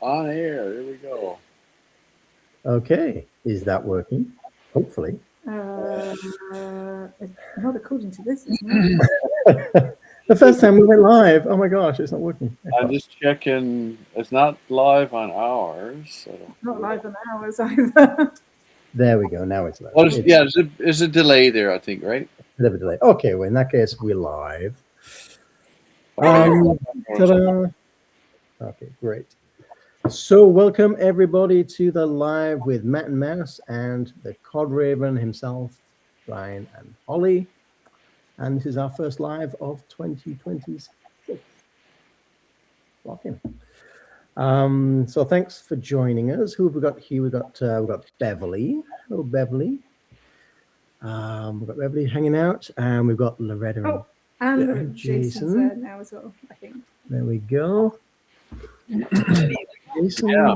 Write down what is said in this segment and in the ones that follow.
On air. There we go. Okay, is that working? Hopefully. Not according to this, it's not. The first time we went live. Oh my gosh, it's not working. I'm just checking. It's not live on ours. So It's not live on ours either. There we go. Now it's live. well, there's a delay there, I think, right? A bit of a delay. Okay, well in that case we're live. Ta-da. Okay, great. So welcome everybody to the live with Matt and Mouse and the Codraven himself, Bryan and Holly. And this is our first live of 2026. Welcome. So thanks for joining us. Who have we got here? We've got Beverly. Hello, Beverly. We've got Beverly hanging out, and we've got Loretta and Jason's there now as well, I think. There we go. Jason, Yeah.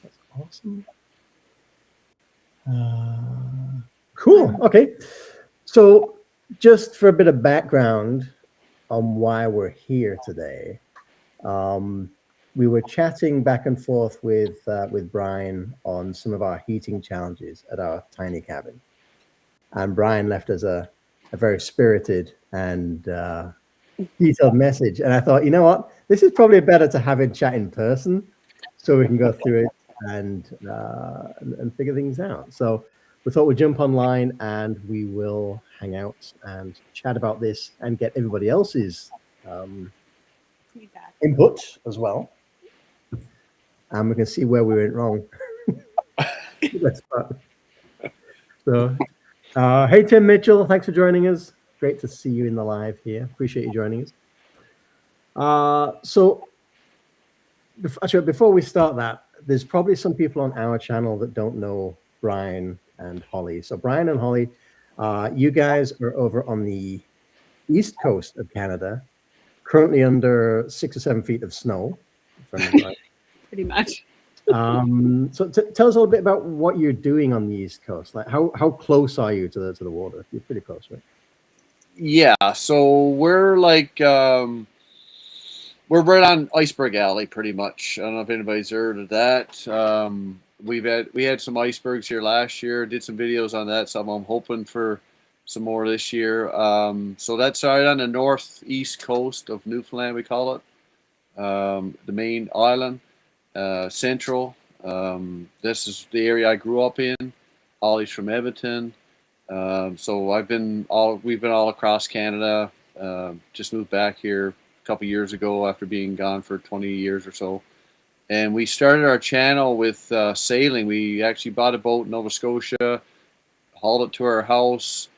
that's awesome. Cool. Okay. So just for a bit of background on why we're here today, we were chatting back and forth with Bryan on some of our heating challenges at our tiny cabin, and Bryan left us a very spirited and detailed message. And I thought, you know what, this is probably better to have it chat in person, so we can go through it and figure things out. So we thought we'd jump online and we will hang out and chat about this and get everybody else's input as well. And we can see where we went wrong. Let's start. So, hey, Tim Mitchell, thanks for joining us. Great to see you in the live here. Appreciate you joining us. So, actually, before we start that, there's probably some people on our channel that don't know Bryan and Holly. So, Bryan and Holly, you guys are over on the east coast of Canada, currently under 6 or 7 feet of snow. Pretty much. So tell us a little bit about what you're doing on the East Coast. Like how close are you to the water? You're pretty close, right? Yeah. So we're like we're right on Iceberg Alley, pretty much. I don't know if anybody's heard of that. We had some icebergs here last year. Did some videos on that. So I'm hoping for some more this year. So that's right on the northeast coast of Newfoundland, we call it. The main island. Central. This is the area I grew up in. Holly's from Edmonton. So we've been all across Canada. Just moved back here a couple years ago after being gone for 20 years or so. And we started our channel with sailing. We actually bought a boat in Nova Scotia, hauled it to our house,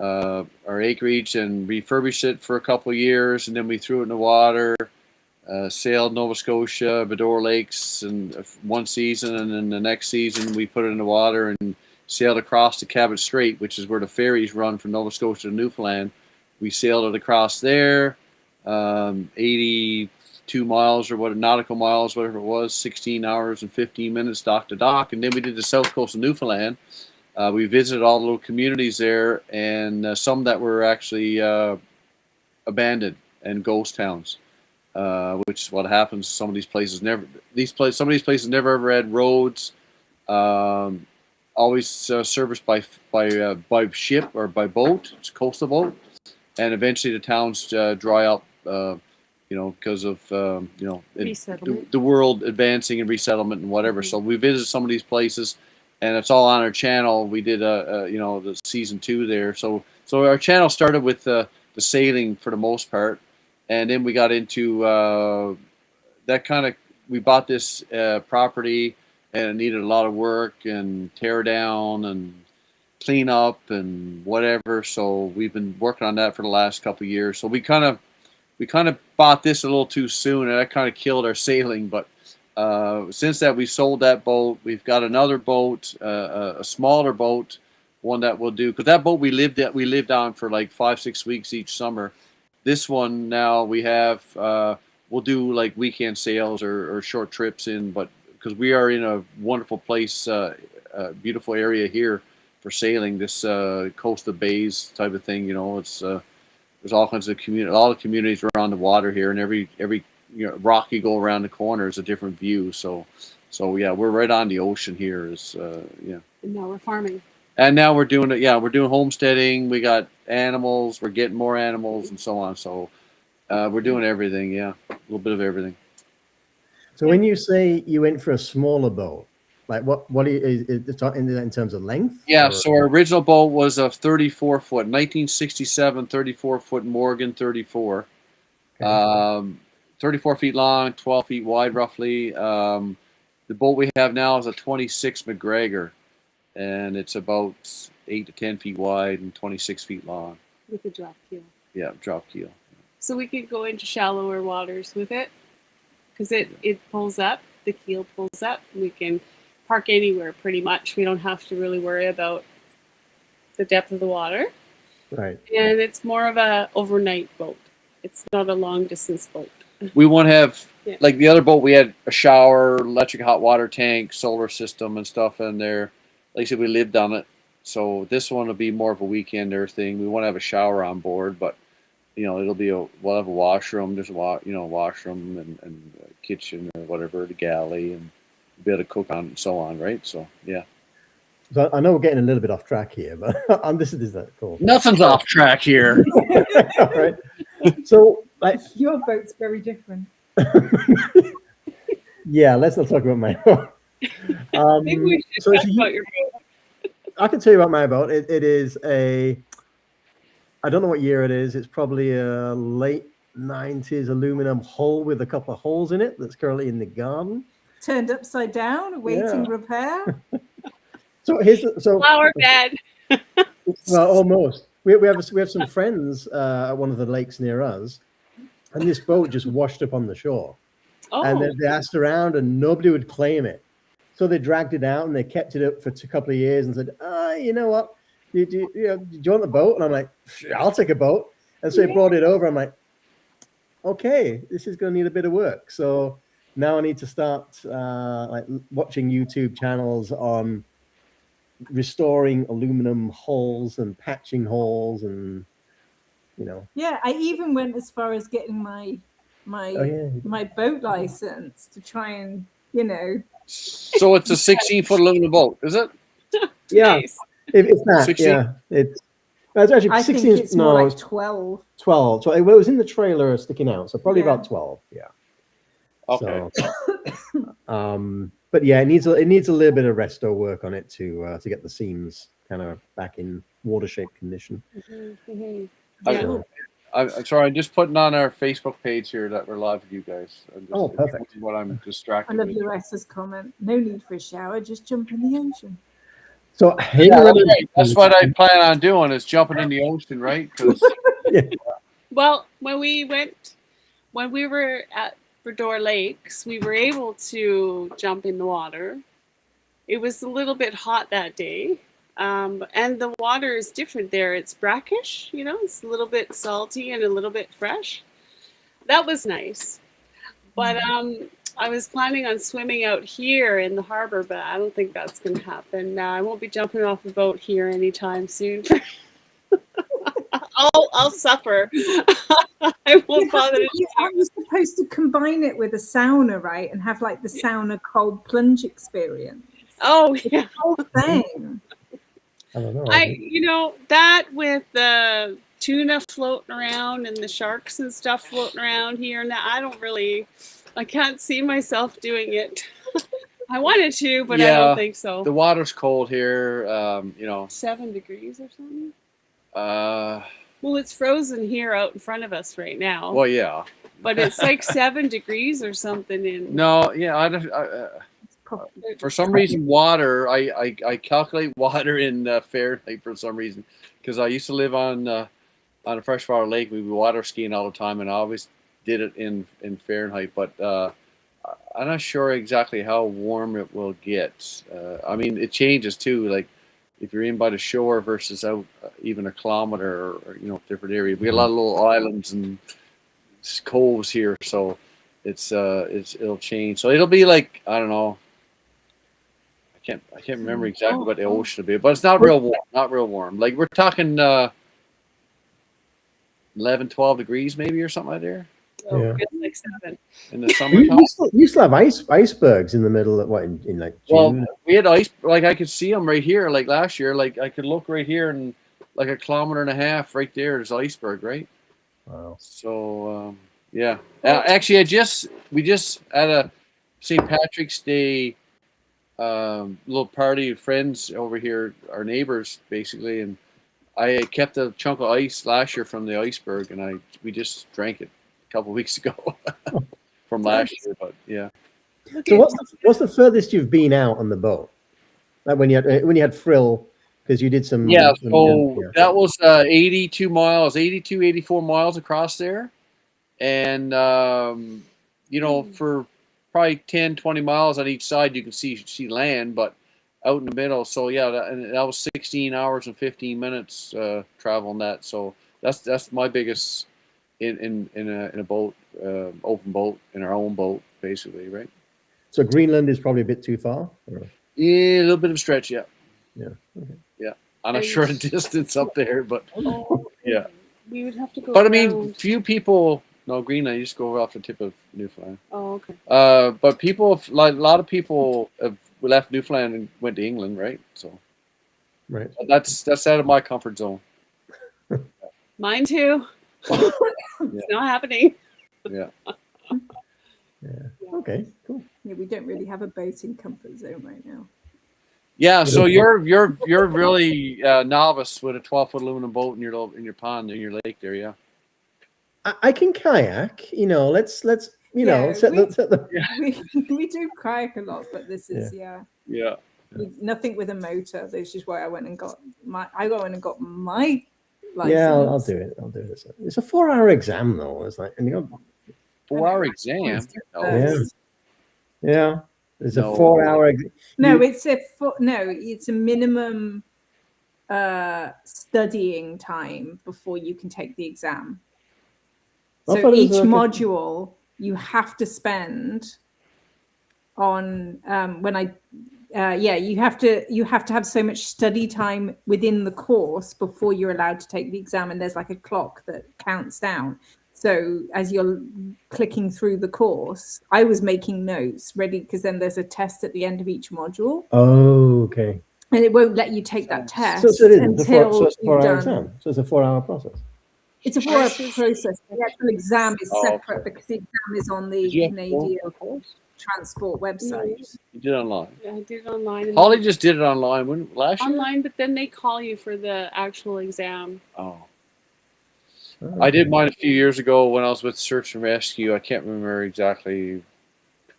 our acreage, and refurbished it for a couple of years. And then we threw it in the water. Sailed Nova Scotia, Bedore Lakes, and one season, and then the next season we put it in the water and sailed across the Cabot Strait, which is where the ferries run from Nova Scotia to Newfoundland. We sailed it across there, 82 miles or what, nautical miles, whatever it was, 16 hours and 15 minutes dock to dock, and then we did the south coast of Newfoundland. We visited all the little communities there, and some that were actually abandoned and ghost towns. Which is what happens. Some of these places never ever had roads. Always serviced by ship or by boat. It's a coastal boat, and eventually the towns dry up. Because of the world advancing and resettlement and whatever. Mm-hmm. So we visited some of these places, and it's all on our channel. We did the season 2 there. So our channel started with the sailing for the most part. And then we got into that kind of, we bought this property and it needed a lot of work and tear down and clean up and whatever. So we've been working on that for the last couple of years. So we kind of bought this a little too soon, and that kind of killed our sailing. But since that, we sold that boat. We've got another boat, a smaller boat, one that we'll do. Because that boat we lived on for like 5-6 weeks each summer. This one now we have, we'll do like weekend sails or short trips in, but because we are in a wonderful place, beautiful area here for sailing, this coast of bays type of thing, it's there's all kinds of all the communities are on the water here, and every rocky go around the corner is a different view. So yeah, we're right on the ocean here. Yeah. And now we're farming. And now we're doing it. Yeah, we're doing homesteading. We got animals. We're getting more animals and so on. So we're doing everything. Yeah, a little bit of everything. So when you say you went for a smaller boat, like what is in terms of length? Yeah. Or? So our original boat was a 34-foot, 1967, 34-foot Morgan 34. Okay. 34 feet long, 12 feet wide, roughly. The boat we have now is a 26 McGregor, and it's about 8 to 10 feet wide and 26 feet long. With a drop keel. Yeah, drop keel. So we could go into shallower waters with it because it pulls up, the keel pulls up. We can park anywhere pretty much. We don't have to really worry about the depth of the water. Right. And it's more of a overnight boat. It's not a long distance boat. We won't have, Yeah. like the other boat, we had a shower, electric hot water tank, solar system and stuff in there. Like I said, we lived on it. So this one will be more of a weekender thing. We won't have a shower on board, but it'll be we'll have a washroom. There's a washroom and a kitchen or whatever, the galley, and be able to cook on and so on, right? So yeah. So I know we're getting a little bit off track here, but this is that cool. Nothing's off track here. Right. So like Your boat's very different. yeah, let's not talk about my boat. Maybe we should so talk you- about your boat. I can tell you about my boat. It is I don't know what year it is. It's probably a late 90s aluminum hull with a couple of holes in it that's currently in the garden. Turned upside down, awaiting repair. So Flower bed. well, almost. We have some friends at one of the lakes near us, and this boat just washed up on the shore. Oh, And they asked around, and nobody would claim it. So they dragged it out, and they kept it up for a couple of years, and said, you know what? Do you want the boat? And I'm like, I'll take a boat. And so they brought it over. I'm like, okay, this is going to need a bit of work. So now I need to start like watching YouTube channels on restoring aluminum hulls and patching holes, and Yeah, I even went as far as getting my boat license to try and So it's a 16-foot aluminum boat, is it? yeah. nice. It's that. 16? Yeah, it's actually I 16. think it's more no, like 12. 12. So it was in the trailer sticking out. So probably Yeah. about 12. Yeah. Okay. So, but yeah, it needs a little bit of resto work on it to get the seams kind of back in water shape condition. Mhm. I- Yeah. So, I'm sorry, I'm just putting on our Facebook page here that we're live with you guys. Oh, perfect. What I'm I distracted love with. Loretta's comment. No need for a shower, just jump in the ocean. so hey, Yeah, that's right. That's what I plan on doing, is jumping in the ocean, right? 'Cause Well, when we were at Bredor Lakes, we were able to jump in the water. It was a little bit hot that day. And the water is different there. It's brackish, it's a little bit salty and a little bit fresh. That was nice. But I was planning on swimming out here in the harbor, but I don't think that's going to happen. I won't be jumping off a boat here anytime soon. I'll suffer. I won't bother to Aren't you supposed to combine it with a sauna, right? And have like the sauna cold plunge experience? Oh, yeah. Whole thing. I don't know. That with the tuna floating around and the sharks and stuff floating around here, now I can't see myself doing it. I wanted to, but I Yeah. don't think so. the water's cold here. 7 degrees or something? Uh, Well, it's frozen here out in front of us right now. well, yeah. But it's like 7 degrees or something in No, yeah. It's probably For some reason, water. I calculate water in Fahrenheit for some reason, because I used to live on a freshwater lake. We would water skiing all the time, and I always did it in Fahrenheit. But I'm not sure exactly how warm it will get. I mean, it changes too. Like if you're in by the shore versus out even a kilometer or different area. We got a lot of little islands and coves here, so it'll change. So it'll be like, I don't know. I can't remember exactly what the ocean will be, but it's not real warm. Not real warm. Like we're talking 11, 12 degrees maybe or something like there. So Yeah. it's like 7. in the You summertime. used to have icebergs in the middle of what in like June? Well, we had ice, like I could see them right here, like last year, like I could look right here and like a kilometer and a half right there is iceberg, right? Wow. So yeah, actually, we just had a St. Patrick's Day little party of friends over here, our neighbors basically, and I kept a chunk of ice last year from the iceberg, and we just drank it a couple of weeks ago from last year. But yeah. So what's the furthest you've been out on the boat? Like when you had frill, because you did some. Yeah, so that was 82 miles, 82, 84 miles across there. And, you know, for probably 10, 20 miles on each side, you can see land, but out in the middle. So, yeah, that was 16 hours and 15 minutes traveling that. So that's my biggest in a boat, open boat, in our own boat, basically, right? So Greenland is probably a bit too far? Or? Yeah, a little bit of stretch, yeah. Yeah. Okay. Yeah. On a short distance up there, but yeah. We would have to go. But I mean, few people. No, Greenland. You just go off the tip of Newfoundland. Oh, okay. But people, like a lot of people, have left Newfoundland and went to England, right? So, right. That's out of my comfort zone. Mine too. It's not happening. Yeah. Yeah. Okay. Cool. Yeah, we don't really have a boating comfort zone right now. Yeah. So you're really novice with a 12-foot aluminum boat in your pond in your lake there. Yeah. I can kayak. You know, let's you know set the we do kayak a lot, but this is Yeah. nothing with a motor. This is why I went and got my license. Yeah, I'll do it. It's a 4-hour exam though. It's like, and you know, 4-hour exam. Yeah. There's a 4-hour. It's a minimum studying time before you can take the exam. So each module you have to spend on you have to have so much study time within the course before you're allowed to take the exam, and there's like a clock that counts down. So as you're clicking through the course, I was making notes ready because then there's a test at the end of each module. Oh, okay. And it won't let you take that test until it's a 4-hour exam. So it's a 4-hour process. It's a 4-hour process. The actual exam is separate because the exam is on the Canadian Transport website. You did it online. Yeah, I did it online. Holly just did it online last year. Online, but then they call you for the actual exam. Oh. I did mine a few years ago when I was with Search and Rescue. I can't remember exactly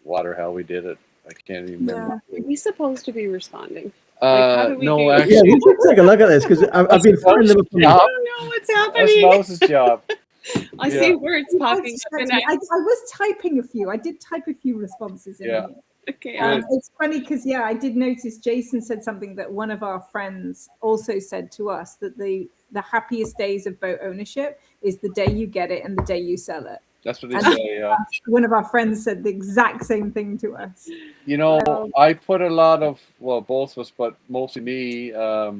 what or how we did it. I can't even remember. Are we supposed to be responding? No, actually. Yeah, we should take a look at this because I've been following them. I don't know what's happening. That's Mouse's job. I see words popping up. And I was typing a few. I did type a few responses in here. Okay. It's funny because I did notice Jason said something that one of our friends also said to us, that the happiest days of boat ownership is the day you get it and the day you sell it. That's what they say. Yeah. One of our friends said the exact same thing to us. You know, I put a lot of, well, both of us, but mostly me, a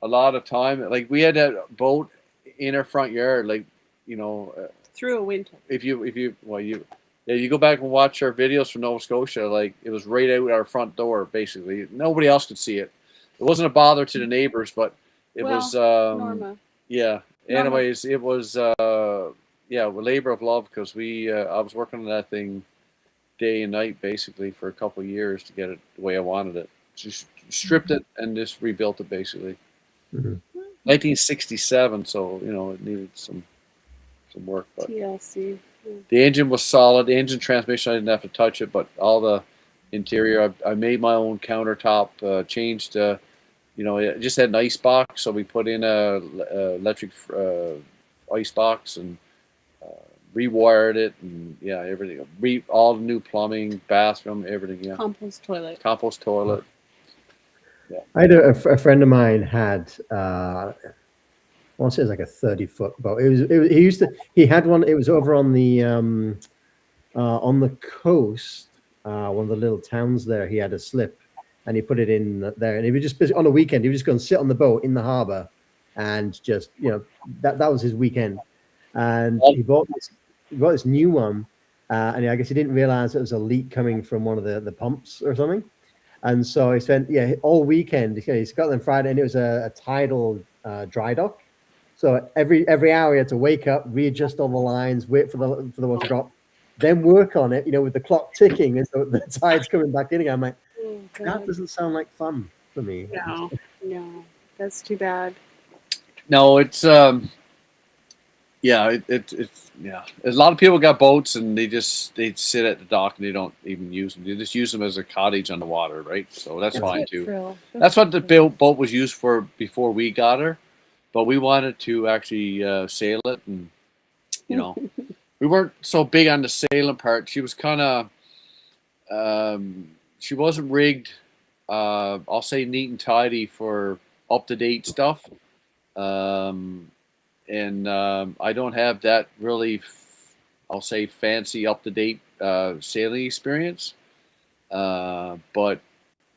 lot of time. Like we had a boat in our front yard, like, you know, through a winter. If you go back and watch our videos from Nova Scotia, like it was right out our front door, basically. Nobody else could see it. It wasn't a bother to the neighbors, but it was Norma. Yeah. Norma. Anyways, it was a labor of love because I was working on that thing day and night basically for a couple of years to get it the way I wanted it. Just stripped it and just rebuilt it basically. 1967, so you know it needed some work. But TLC. the engine was solid. The engine transmission, I didn't have to touch it, but all the interior, I made my own countertop. Changed. It just had an ice box, so we put in a electric ice box and rewired it, and everything. All the new plumbing, bathroom, everything. Yeah. Compost toilet. Yeah. I had a friend of mine had. I want to say it was like a 30-foot boat. He had one. It was over on the coast, one of the little towns there. He had a slip, and he put it in there. And he would just on a weekend, he would just go and sit on the boat in the harbor, and just that was his weekend. And he bought bought this new one, and I guess he didn't realize it was a leak coming from one of the pumps or something. And so he spent all weekend. He's got them Friday, and it was a tidal dry dock. So every hour he had to wake up, readjust all the lines, wait for the water to drop, then work on it. With the clock ticking, and so the tide's coming back in again. I'm like, that doesn't sound like fun for me. No, that's too bad. No, it's it's a lot of people got boats and they sit at the dock and they don't even use them. They just use them as a cottage on the water, right? So that's fine too. That's what the boat was used for before we got her, but we wanted to actually sail it, and we weren't so big on the sailing part. She was kind of she wasn't rigged. I'll say neat and tidy for up to date stuff. And I don't have that really, I'll say, fancy, up-to-date sailing experience. But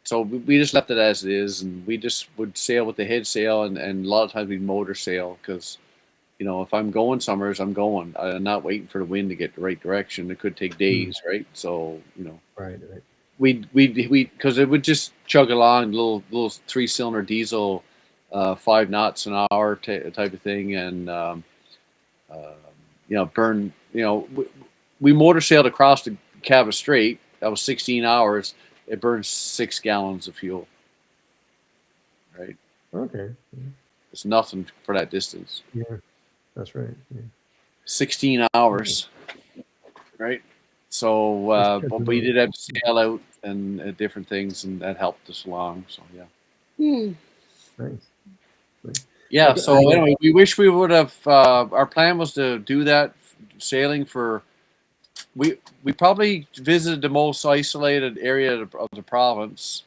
so we just left it as it is, and we just would sail with the head sail, and a lot of times we'd motor sail because, if I'm going somewhere, I'm going. I'm not waiting for the wind to get the right direction. It could take days, right? So, Right. we because it would just chug along, little 3-cylinder diesel. 5 knots an hour type of thing, and burn. We motor sailed across the Cabot Strait. That was 16 hours. It burned 6 gallons of fuel. Right. Okay. It's nothing for that distance. Yeah, that's right. Yeah. 16 hours. Right. So, but we did have to sail out and different things, and that helped us along. So yeah. Nice. Yeah, so anyway, we wish we would have. Our plan was to do that sailing for. We probably visited the most isolated area of the province,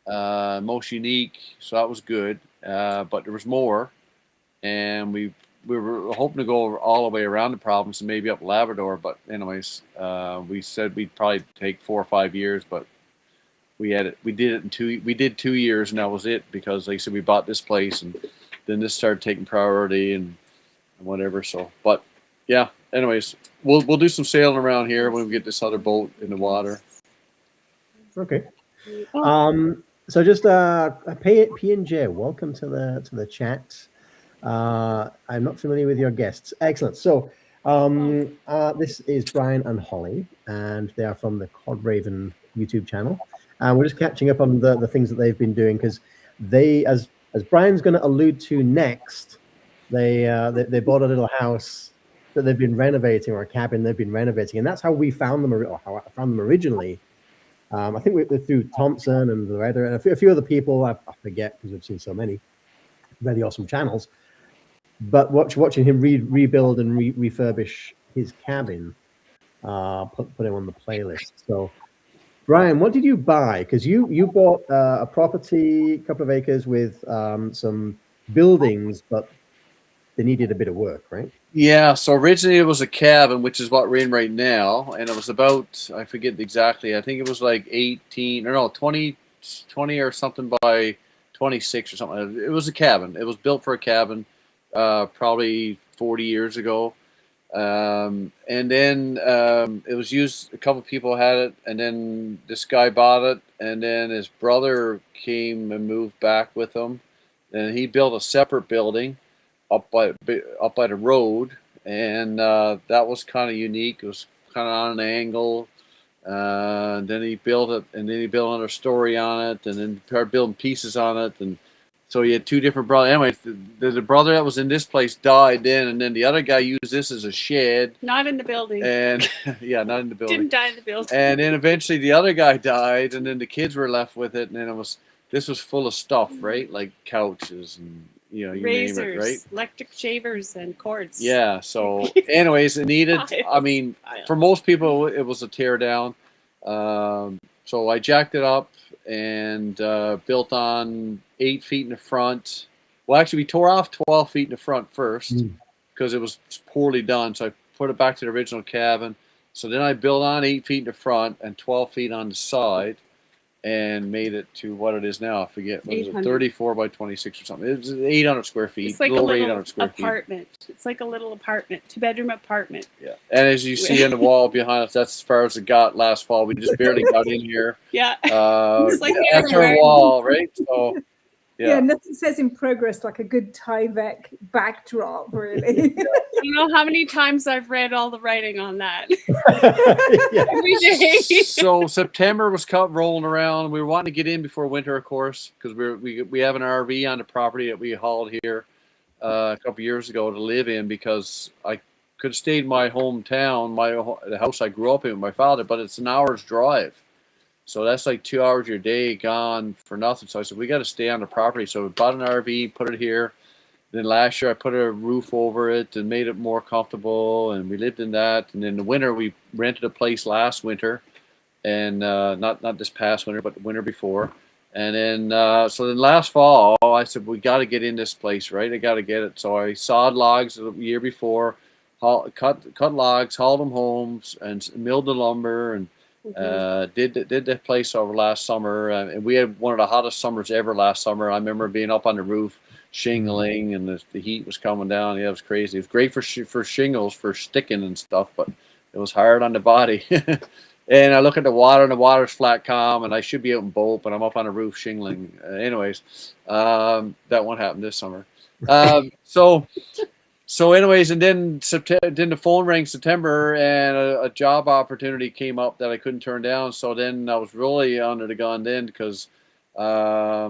most unique. So that was good, but there was more, and we were hoping to go all the way around the province and maybe up Labrador. But anyways, we said we'd probably take 4 or 5 years, but we did 2 years, and that was it because, like I said, we bought this place and. Then this started taking priority and whatever. So, but yeah. Anyways, we'll do some sailing around here when we get this other boat in the water. Okay. So just P&J, welcome to the chat. I'm not familiar with your guests. Excellent. So this is Bryan and Holly, and they are from the Codraven YouTube channel. And we're just catching up on the things that they've been doing because they, as Brian's going to allude to next, they bought a little house that they've been renovating, or a cabin they've been renovating, and that's how we found them, or how I found them originally. I think we through Thompson and Loretta and a few other people. I forget because I've seen so many really awesome channels. But watching him rebuild and refurbish his cabin, put him on the playlist. So. Bryan, what did you buy? Because you bought a property, a couple of acres with some buildings, but they needed a bit of work, right? Yeah. So originally it was a cabin, which is what we're in right now, and it was about, I forget exactly. I think it was like 20 or something by 26 or something. It was a cabin. It was built for a cabin, probably 40 years ago. And then it was used. A couple people had it, and then this guy bought it, and then his brother came and moved back with him, and he built a separate building up by the road, and that was kind of unique. It was kind of on an angle. Then he built it, and then he built another story on it, and then started building pieces on it, and so he had 2 different brothers. Anyway, the brother that was in this place died then, and then the other guy used this as a shed. Not in the building. And yeah, not in the building. Didn't die in the building. And then eventually the other guy died, and then the kids were left with it, and then this was full of stuff, right? Like couches and you razors, name it, right? Electric shavers, and cords. Yeah. So, anyways, it needed. I mean, for most people, it was a tear down. So I jacked it up and built on 8 feet in the front. Well, actually, we tore off 12 feet in the front first because it was poorly done. So I put it back to the original cabin. So then I built on 8 feet in the front and 12 feet on the side. and made it to what it is now. I forget, what is it, 800. 34 by 26 or something. It's 800 square feet. It's like a little over little 800 square feet. apartment. It's like a little apartment, 2-bedroom apartment. Yeah, and as you see on the wall behind us, that's as far as it got last fall. We just barely got in here. Yeah. It's like That's our wall, right? So, yeah, nothing says in progress like a good Tyvek backdrop, really. I don't know how many times I've read all the writing on that. Yeah. Every day. So September was rolling around. We were wanting to get in before winter, of course, because we have an RV on the property that we hauled here a couple years ago to live in, because I could have stayed in my hometown, the house I grew up in with my father, but it's an hour's drive. So that's like 2 hours of your day gone for nothing. So I said, we got to stay on the property. So we bought an RV, put it here. Then last year I put a roof over it and made it more comfortable, and we lived in that. And in the winter we rented a place last winter, and not this past winter, but the winter before. And then so then last fall I said, we got to get in this place, right? I got to get it. So I sawed logs the year before, cut logs, hauled them home, and milled the lumber, and did the place over last summer. And we had one of the hottest summers ever last summer. I remember being up on the roof shingling, and the heat was coming down. Yeah, it was crazy. It was great for shingles, for sticking and stuff, but it was hard on the body. And I look at the water, and the water's flat calm, and I should be out in boat, but I'm up on the roof shingling. Anyways, that won't happen this summer. So anyways, and then the phone rang September, and a job opportunity came up that I couldn't turn down. So then I was really under the gun then, because I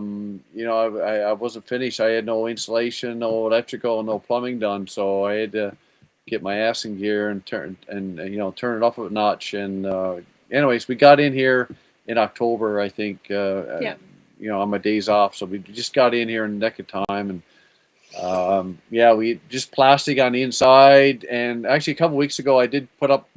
wasn't finished. I had no insulation, no electrical, no plumbing done. So I had to get my ass in gear and turn it up a notch. And anyways, we got in here in October, I think. On my days off. So we just got in here in the nick of time, and we just plastic on the inside. And actually a couple weeks ago we did put up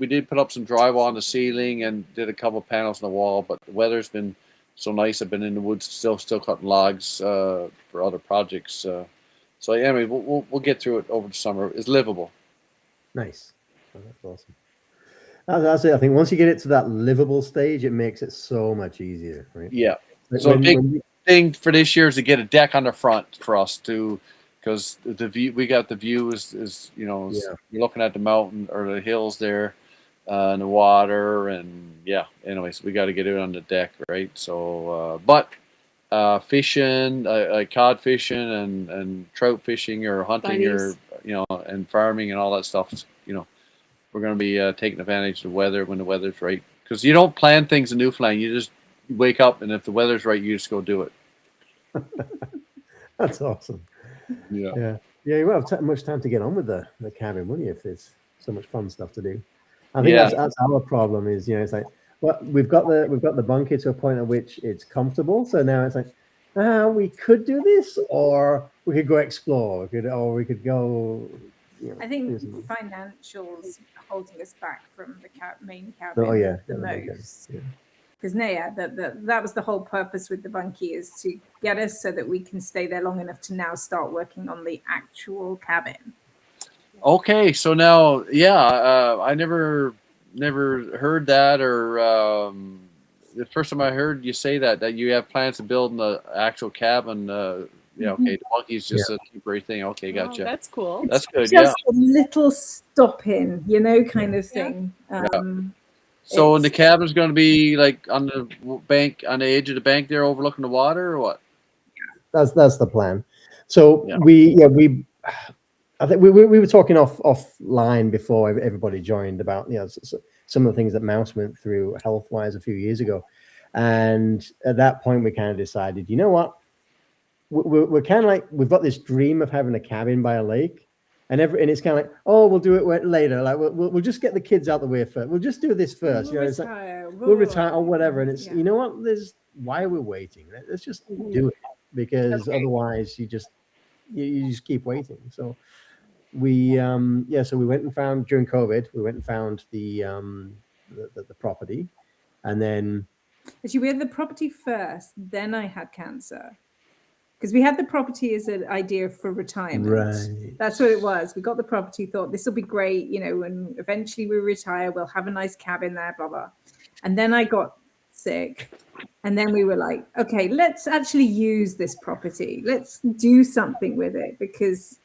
some drywall on the ceiling and did a couple panels on the wall, but the weather's been so nice. I've been in the woods still cutting logs for other projects. So anyway, we'll get through it over the summer. It's livable. Nice. Oh, that's awesome. That's it. I think once you get it to that livable stage, it makes it so much easier, right? Yeah. So big thing for this year is to get a deck on the front for us to, because the view is you're looking at the mountain or the hills there, and the water, and anyways, we got to get it on the deck, right? So fishing, like cod fishing and trout fishing or hunting, bunnies, or and farming and all that stuff, we're going to be taking advantage of the weather when the weather's right, because you don't plan things in Newfoundland. You just wake up, and if the weather's right, you just go do it. That's awesome. Yeah. You won't have much time to get on with the cabin, will you, if there's so much fun stuff to do? I think that's our problem. Is it's like, well, we've got the bunker to a point at which it's comfortable. So now it's like, we could do this, or we could go explore. We could go. I think financials holding us back from the main cabin the most. Because that was the whole purpose with the bunkie, is to get us so that we can stay there long enough to now start working on the actual cabin. Okay, so now, I never heard that, or the first time I heard you say that you have plans to build the actual cabin. Okay, the bunkie's just a temporary thing. Okay, gotcha. Oh, that's cool. That's good. Just a little stop in, kind of thing. So the cabin's going to be like on the bank, on the edge of the bank there, overlooking the water, or what? That's the plan. So I think we were talking offline before everybody joined about some of the things that Mouse went through health-wise a few years ago, and at that point we kind of decided, you know what, we're kind of like, we've got this dream of having a cabin by a lake, and it's kind of like, oh, we'll do it later. Like we'll just get the kids out the way first. We'll just do this first. We'll retire or whatever. And it's you know what? Why are we waiting? Let's just do it, because otherwise you just keep waiting. So we so we went and found, during COVID, we went and found the property, and then actually we had the property first. Then I had cancer. Because we had the property as an idea for retirement. Right. That's what it was. We got the property, thought this will be great, when eventually we retire, we'll have a nice cabin there, blah, blah. And then I got sick. And then we were like, okay, let's actually use this property. Let's do something with it because,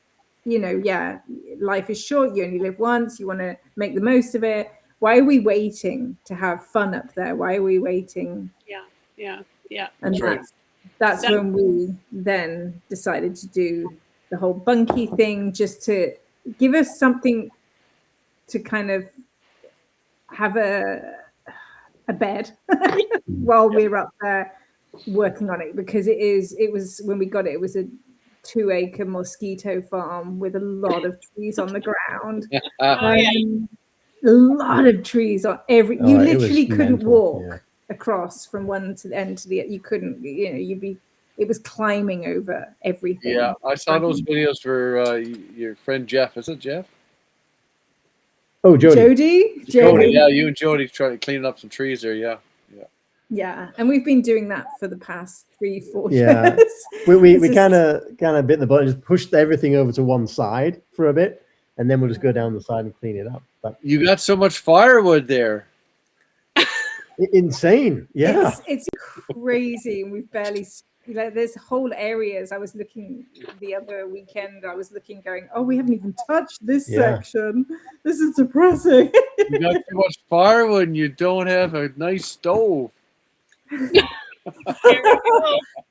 you know, yeah, life is short. You only live once. You want to make the most of it. Why are we waiting to have fun up there? Why are we waiting? Yeah. And That's right. that's when we then decided to do the whole bunkie thing, just to give us something to kind of have a bed while we're up there working on it, because it was when we got it was a 2-acre mosquito farm with a lot of trees on the ground. A lot of trees on every. You literally couldn't walk across from one to the end to the. You couldn't. You know, it was climbing over everything. Yeah, I saw those videos for your friend Jeff. Is it Jeff? Oh, Jody. Jody. Yeah, you and Jody trying cleaning up some trees there. Yeah, and we've been doing that for the past 3-4 Yeah. years. We kind of bit the button, just pushed everything over to one side for a bit, and then we'll just go down the side and clean it up. But you got so much firewood there. Insane. Yeah. It's crazy, and we've barely. Like, there's whole areas. I was looking the other weekend. I was looking, going, "Oh, we haven't even touched this section. This is depressing." You got too much firewood, and you don't have a nice stove. Okay,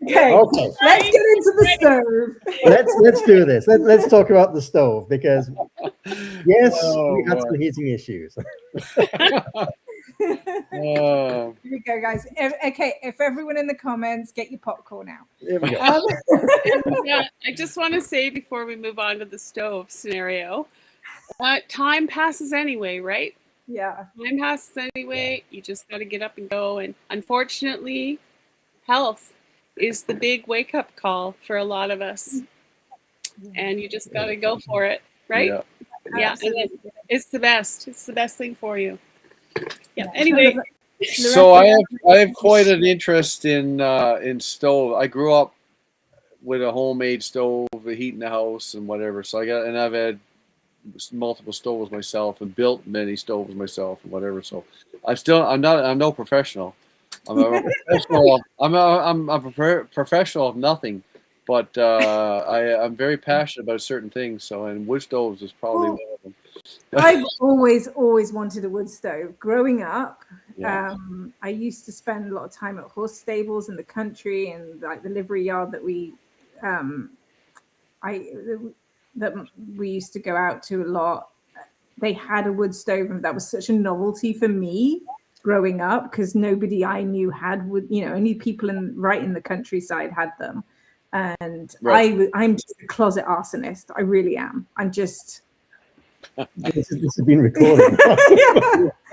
let's get into the stove. Let's do this. Let's talk about the stove, because yes, we had some heating issues. Here we go, guys. If everyone in the comments, get your popcorn out. There we go. I just want to say before we move on to the stove scenario, time passes anyway, right? Yeah. Time passes anyway. You just got to get up and go. And unfortunately, health is the big wake-up call for a lot of us. And you just got to go for it, right? Yeah. And it's the best. It's the best thing for you. Yeah. Anyway. So I have quite an interest in stove. I grew up with a homemade stove, a heat in the house and whatever. So I've had multiple stoves myself and built many stoves myself and whatever. So I'm no professional. I'm a professional. I'm a professional of nothing, but I'm very passionate about certain things. So, and wood stoves is probably one of them. I've always wanted a wood stove. Growing up, Yeah. I used to spend a lot of time at horse stables in the country, and like the livery yard that we used to go out to a lot. They had a wood stove, and that was such a novelty for me growing up, because nobody I knew had wood. You know, only people right in the countryside had them. And I'm just a closet arsonist. I really am. I'm just. This has been recorded.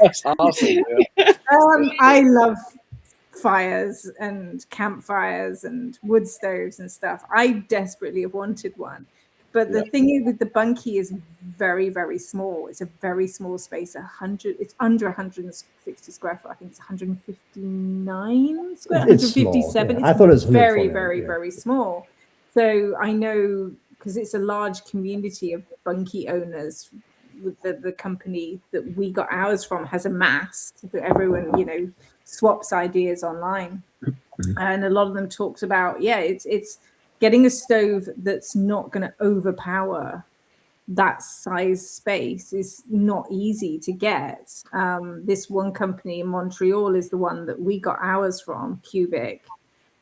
That's awesome. Yeah. I love fires and campfires and wood stoves and stuff. I desperately have wanted one, but the thing is with the bunkie is very, very small. It's a very small space. It's under 160 square foot. I think it's 159 square. 157. Yeah. I thought it was very, very, very small. So I know, because it's a large community of bunkie owners. With the company that we got ours from has amassed, that everyone, you know, swaps ideas online. And a lot of them talks about, it's getting a stove that's not going to overpower that size space is not easy to get. This one company in Montreal is the one that we got ours from, Cubic.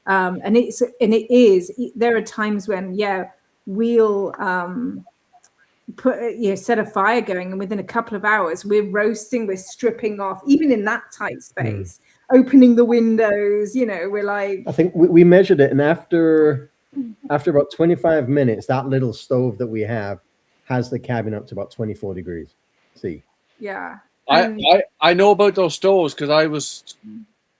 And it is, there are times when, we'll set a fire going, and within a couple of hours we're roasting, we're stripping off, even in that tight space, opening the windows, you know, we're like, I think we measured it, and after about 25 minutes, that little stove that we have has the cabin up to about 24 degrees C. Yeah. I know about those stoves, because I was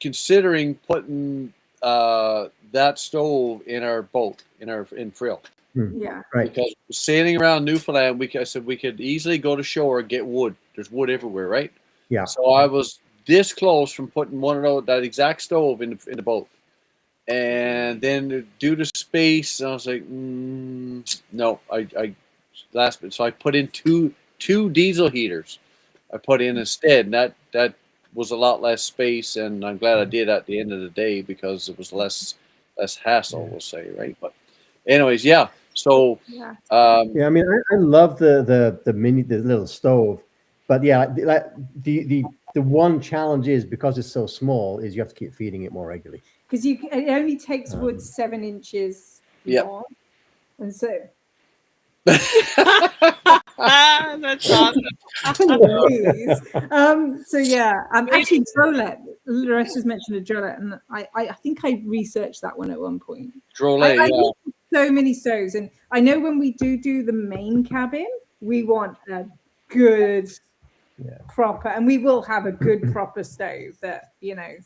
considering putting that stove in our boat, in Frill. Yeah. Right. Because sailing around Newfoundland, I said we could easily go to shore and get wood. There's wood everywhere, right? Yeah. So I was this close from putting that exact stove in the boat, and then due to space, I was like, no. So I put in two diesel heaters. I put in instead, and that was a lot less space, and I'm glad I did at the end of the day because it was less hassle, we'll say, right? But anyways, yeah. So Yeah. Yeah, I mean, I love the little stove, but yeah, like the one challenge is because it's so small is you have to keep feeding it more regularly. Because it only takes wood 7 inches Yep. more, and so That's awesome. please. So yeah, actually Drolet. Loretta's just mentioned a Drolet, and I think I researched that one at one point. Drolet, I yeah. need so many stoves, and I know when we do the main cabin, we want a good proper, and we will have a good proper stove that, you know,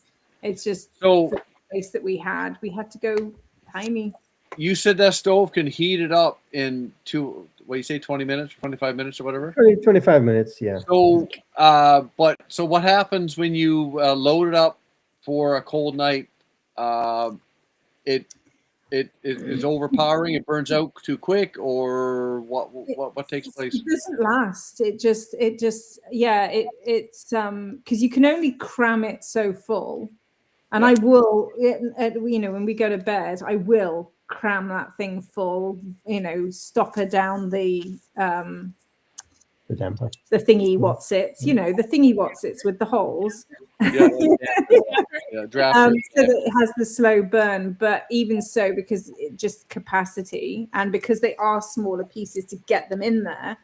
it's just So the place that we had to go tiny. you said that stove can heat it up in 20 minutes, 25 minutes or whatever? 25 minutes, yeah. So, so what happens when you load it up for a cold night? It is overpowering. It burns out too quick, or what takes place? It doesn't last. It's because you can only cram it so full, and I will, you know, when we go to bed, I will cram that thing full, you know, stopper down the damper, the thingy whatsits, you know, the thingy whatsits with the holes. Draft. So that it has the slow burn, but even so, because it just capacity, and because they are smaller pieces to get them in there,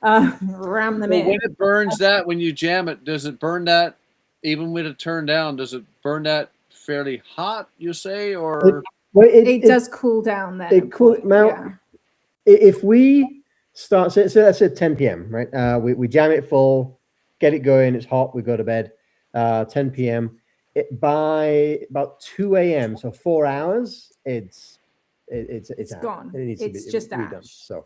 ram them in. When it burns that, when you jam it, does it burn that even with it turned down? Does it burn that fairly hot, you say, or it does cool down then? It cool now. If we start, so let's say 10 p.m. right? We jam it full, get it going. It's hot. We go to bed. 10 p.m. By about 2 a.m. So 4 hours. It's gone. It needs it's to be just redone. ash. So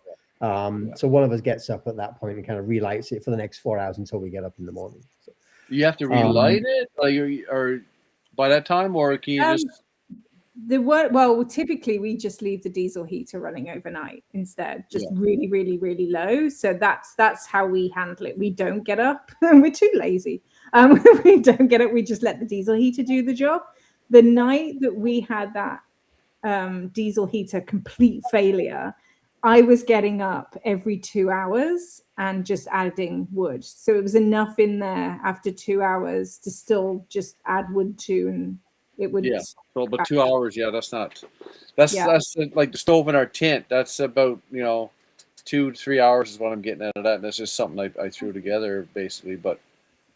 so one of us gets up at that point and kind of relights it for the next 4 hours until we get up in the morning. So you have to relight it, or by that time, or can you just? Well, typically we just leave the diesel heater running overnight instead, just really, really, really low. So that's how we handle it. We don't get up. We're too lazy. We don't get up. We just let the diesel heater do the job. The night that we had that diesel heater complete failure, I was getting up every 2 hours and just adding wood. So it was enough in there after 2 hours to still just add wood to, and it would. Yeah, so but 2 hours. Yeah, that's like the stove in our tent. That's about 2 to 3 hours is what I'm getting out of that. And that's just something I threw together basically. But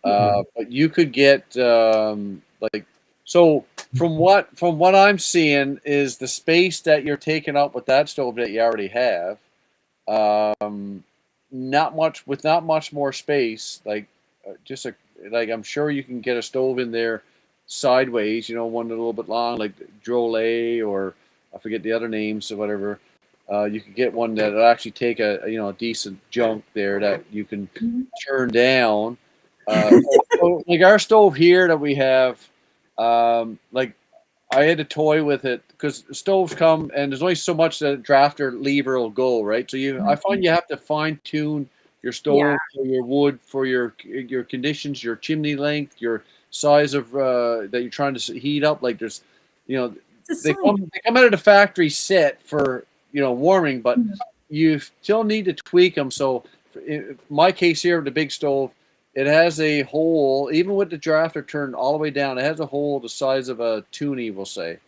but you could get so from what I'm seeing is the space that you're taking up with that stove that you already have. Not much more space. Like I'm sure you can get a stove in there sideways, one a little bit long, like Drolet, or I forget the other names or whatever. You could get one that will actually take a decent junk there that you can turn down. So like our stove here that we have, like I had to toy with it because stoves come and there's only so much that drafter lever will go, right? So I find you have to fine tune your stove for your wood, for your conditions, your chimney length, your size of that you're trying to heat up. Like there's, they come out of the factory set for warming, but you still need to tweak them. So in my case here, the big stove, it has a hole, even with the drafter turned all the way down, it has a hole the size of a toonie, we'll say.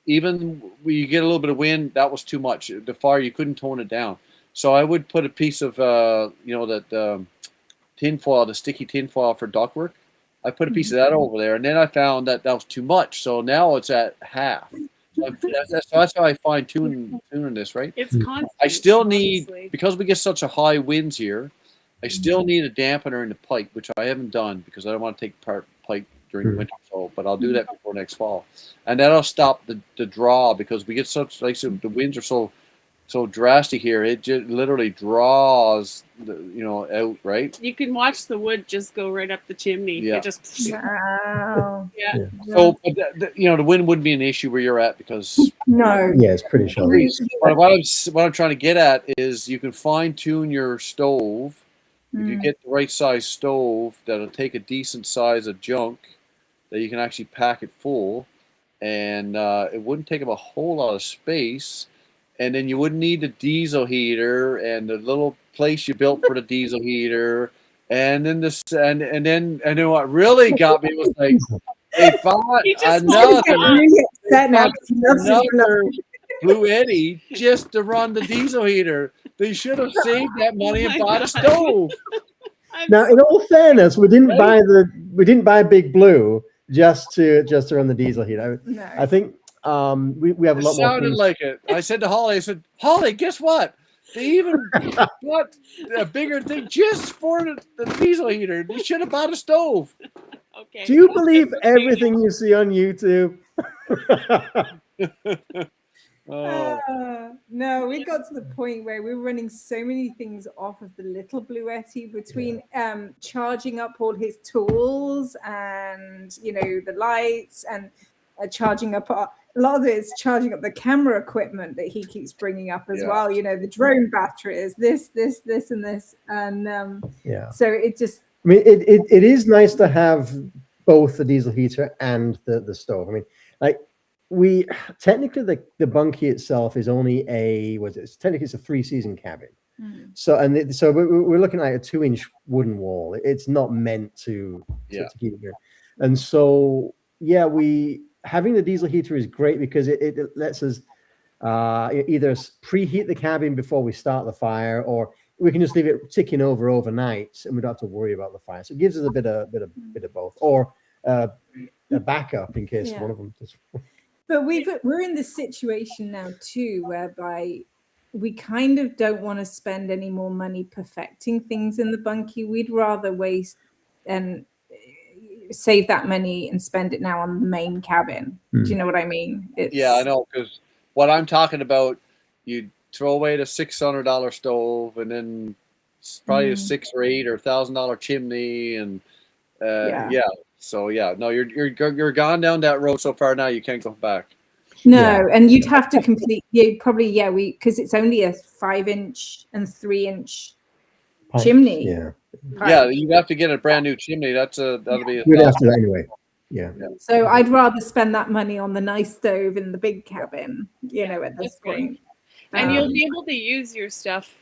Even when you get a little bit of wind, that was too much. The fire, you couldn't tone it down. So I would put a piece of that tinfoil, the sticky tinfoil for ductwork. I put a piece of that over there, and then I found that was too much. So now it's at half. So that's how I fine tuning this, right? It's constant. I still need, because we get such a high winds here, I still need a dampener in the pipe, which I haven't done because I don't want to take apart pipe during the winter. So, but I'll do that before next fall, and that'll stop the draw because we get such, like I said, the winds are so drastic here. It just literally draws out, right? You can watch the wood just go right up the chimney. Yeah. It just Wow. yeah. So the wind wouldn't be an issue where you're at because it's pretty shallow. But what I'm trying to get at is you can fine tune your stove If you get the right size stove, that'll take a decent size of junk that you can actually pack it full, and it wouldn't take up a whole lot of space. And then you wouldn't need the diesel heater and the little place you built for the diesel heater. And then and then what really got me was like they bought another Blue Eddy just to run the diesel heater. They should have saved that money and bought a stove. Now, in all fairness, we didn't buy Big Blue just to run the diesel heater. No. I think we have a lot more. Sounded like it. I said to Holly, Holly, guess what? They even bought a bigger thing just for the diesel heater. They should have bought a stove. Okay. Do you believe everything you see on YouTube? No, we got to the point where we were running so many things off of the little Bluetti between charging up all his tools and the lights and charging up a lot of it is charging up the camera equipment that he keeps bringing up as well. The drone batteries, this and this, and so it just. I mean, it is nice to have both the diesel heater and the stove. I mean, like. We technically the bunkie itself is only technically it's a 3-season cabin. So we're looking at a 2-inch wooden wall. It's not meant to keep it here. And so having the diesel heater is great because it lets us either preheat the cabin before we start the fire, or we can just leave it ticking over overnight and we don't have to worry about the fire. So it gives us a bit of both, or a backup in case one of them just. But we're in this situation now too, whereby we kind of don't want to spend any more money perfecting things in the bunkie. We'd rather waste and save that money and spend it now on the main cabin. Do you know what I mean? Yeah, I know, because what I'm talking about, you throw away the $600 stove, and then it's probably a $6,000 or $8,000 or $1,000 chimney, and So no, you're gone down that road so far now. You can't go back. No, and you'd have to complete. Because it's only a 5-inch and 3-inch chimney. Yeah, you have to get a brand new chimney. That'll be. We'd have to anyway. Yeah. So I'd rather spend that money on the nice stove in the big cabin. At this point. And you'll be able to use your stuff.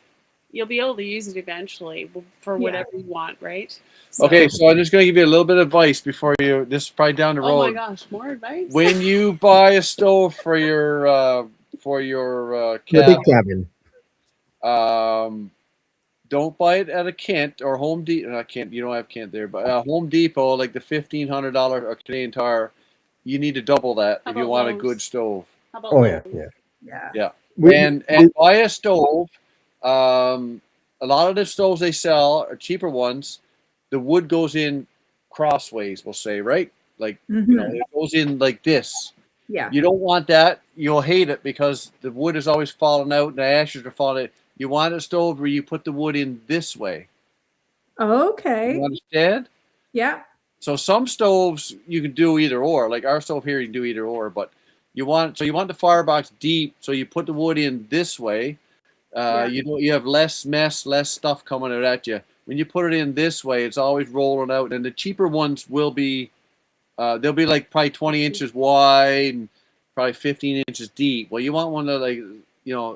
You'll be able to use it eventually for whatever you want, right? Okay, so I'm just going to give you a little bit of advice before you. This is probably down the road. Oh my gosh, more advice! When you buy a stove for your cabin, the big cabin, don't buy it at a Kent or Home Depot. I can't. You don't have Kent there, but Home Depot, like the $1,500 Canadian Tire, you need to double that if you want a good stove. How about yeah. And buy a stove. A lot of the stoves they sell are cheaper ones. The wood goes in crossways, we'll say, right? Like, it goes in like this. Yeah. You don't want that. You'll hate it because the wood is always falling out and the ashes are falling out. You want a stove where you put the wood in this way. Okay. You understand? Yeah. So some stoves you can do either or. Like our stove here, you can do either or. But you want the firebox deep, so you put the wood in this way. You have less mess, less stuff coming out at you. When you put it in this way, it's always rolling out. And the cheaper ones will be, they'll be like probably 20 inches wide and probably 15 inches deep. Well, you want one that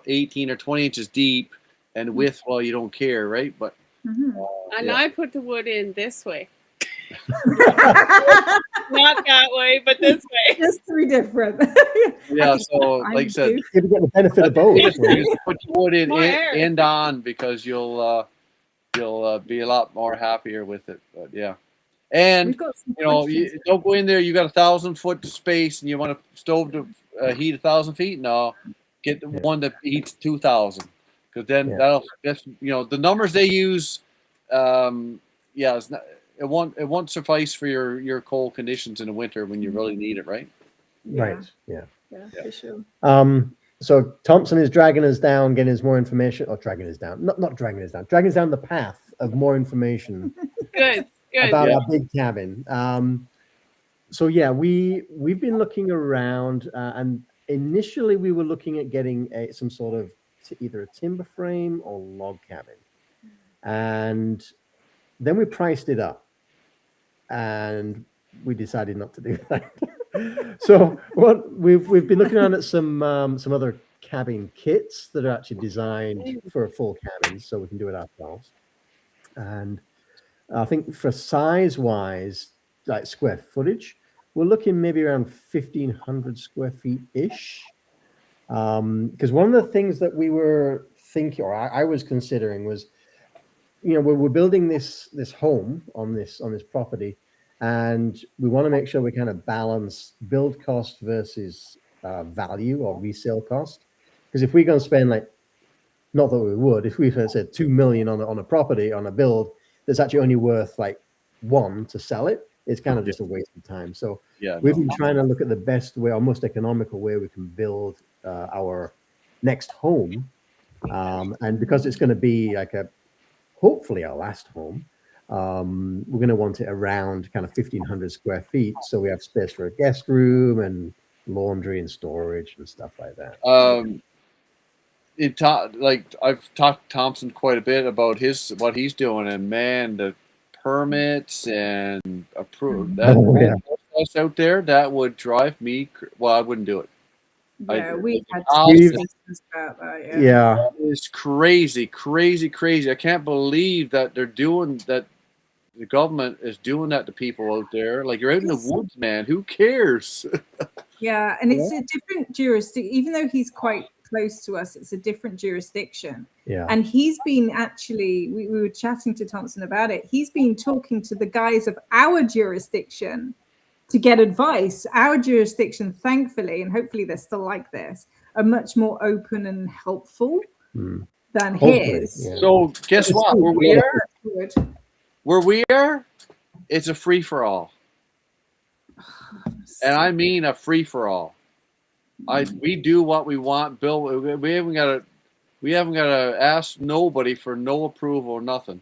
18 or 20 inches deep and width. Well, you don't care, right? But and I put the wood in this way. Not that way, but this way. Just three different. So like I said, you get the benefit of both. You put the wood in end on because you'll be a lot more happier with it. But and you don't go in there. You got 1,000-foot space and you want a stove to heat 1,000 feet. No, get the one that heats 2,000 because then that's the numbers they use. It won't suffice for your cold conditions in the winter when you really need it, right? Right. Yeah, for sure. So Thompson is dragging us down, getting us more information, or dragging us down, not dragging us down the path of more information. Good. About our big cabin. We've been looking around, and initially we were looking at getting some sort of either a timber frame or log cabin, and then we priced it up, and we decided not to do that. So what we've been looking around at some other cabin kits that are actually designed for full cabins, so we can do it ourselves. And I think for size wise, like square footage, we're looking maybe around 1,500 square feet ish. Because one of the things that we were thinking, or I was considering, was, you know, we're building this home on this property, and we want to make sure we kind of balance build cost versus value or resale cost. Because if we're going to spend, like, not that we would, if we said 2 million on a property, on a build that's actually only worth like 1 to sell it, it's kind of just a waste of time. So we've been trying to look at the best way, or most economical way we can build our next home. And because it's going to be like hopefully our last home, we're going to want it around kind of 1,500 square feet. So we have space for a guest room and laundry and storage and stuff like that. I've talked to Thompson quite a bit about what he's doing, and man, the permits and approved that process out there, that would drive me. Well, I wouldn't do it. Yeah, we've had discussions about that. Yeah, it's crazy. I can't believe that they're doing that. The government is doing that to people out there. Like, you're out in the woods, man. Who cares? Yeah, and it's a different jurisdiction. Even though he's quite close to us, it's a different jurisdiction. Yeah. And he's been actually, we were chatting to Thompson about it. He's been talking to the guys of our jurisdiction to get advice. Our jurisdiction, thankfully, and hopefully they're still like this, are much more open and helpful than his. Yeah. So guess what? Where we are, it's a free for all. And I mean a free for all. We do what we want, Bill. We haven't got to ask nobody for no approval or nothing.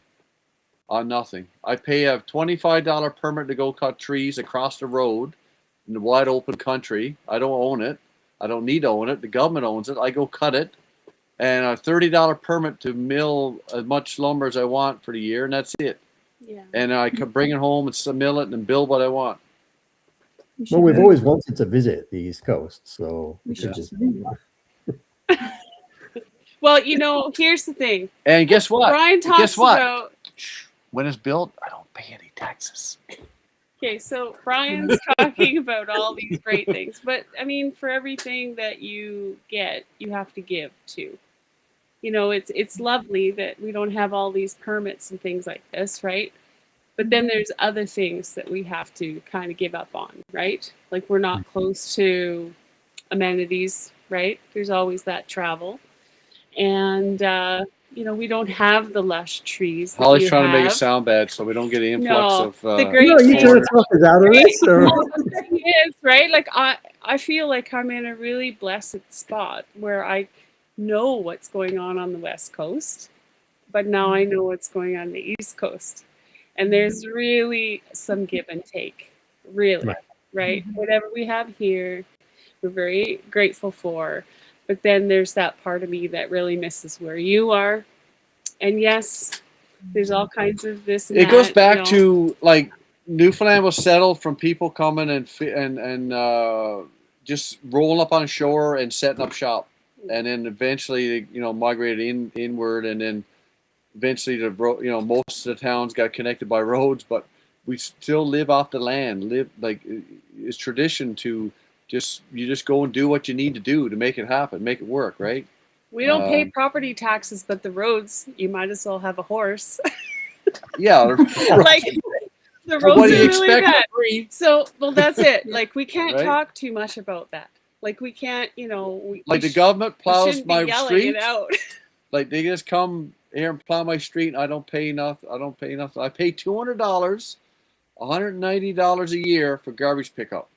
On nothing. I pay a $25 permit to go cut trees across the road in the wide open country. I don't own it. I don't need to own it. The government owns it. I go cut it. And a $30 permit to mill as much lumber as I want for the year, and that's it. Yeah. And I can bring it home and mill it and build what I want. Well, we've always wanted to visit the East Coast, so we should just. Well, you know, here's the thing. And guess what? Bryan talks about. When it's built, I don't pay any taxes. Okay, so Bryan's talking about all these great things, but I mean, for everything that you get, you have to give too. You know, it's lovely that we don't have all these permits and things like this, right? But then there's other things that we have to kind of give up on, right? Like, we're not close to amenities, right? There's always that travel. And, you know, we don't have the lush trees. Holly's trying to make it sound bad so we don't get an influx of... the great you trying to talk us out of this? Or? The thing is, right? Like, I feel like I'm in a really blessed spot where I know what's going on the West Coast, but now I know what's going on the East Coast. And there's really some give and take, really, right? Whatever we have here, we're very grateful for. But then there's that part of me that really misses where you are. And yes, there's all kinds of this and it that, goes back you know. to, like, Newfoundland was settled from people coming and just rolling up on shore and setting up shop. And then eventually, you know, migrated inward, and then eventually most of the towns got connected by roads, but we still live off the land. It's tradition to you just go and do what you need to do to make it happen, make it work, right? We don't pay property taxes, but the roads, you might as well have a horse. Yeah. Like, the roads what do you are really expect? bad. So, well, that's it. Like, we can't Right? talk too much about that. Like, we can't, you know. The government plows my yelling street. it out. Like, they just come here and plow my street, and I don't pay nothing. I pay $200, $190 a year for garbage pickup.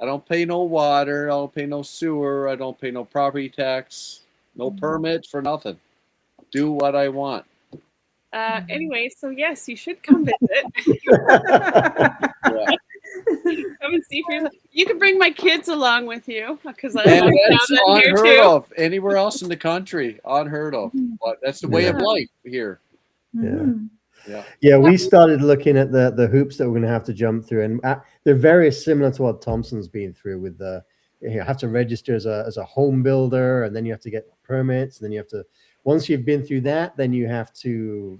I don't pay no water. I don't pay no sewer. I don't pay no property tax. No permits for nothing. Do what I want. Anyway, so yes, you should come visit. Yeah. Come and see for yourself. You can bring my kids along with you, because I And have that's them here unheard too. of anywhere else in the country. Unheard of. But that's the way of life here. Yeah. Yeah, we started looking at the hoops that we're going to have to jump through, and they're very similar to what Thompson's been through with you have to register as a home builder, and then you have to get permits, and then you have to, once you've been through that, then you have to,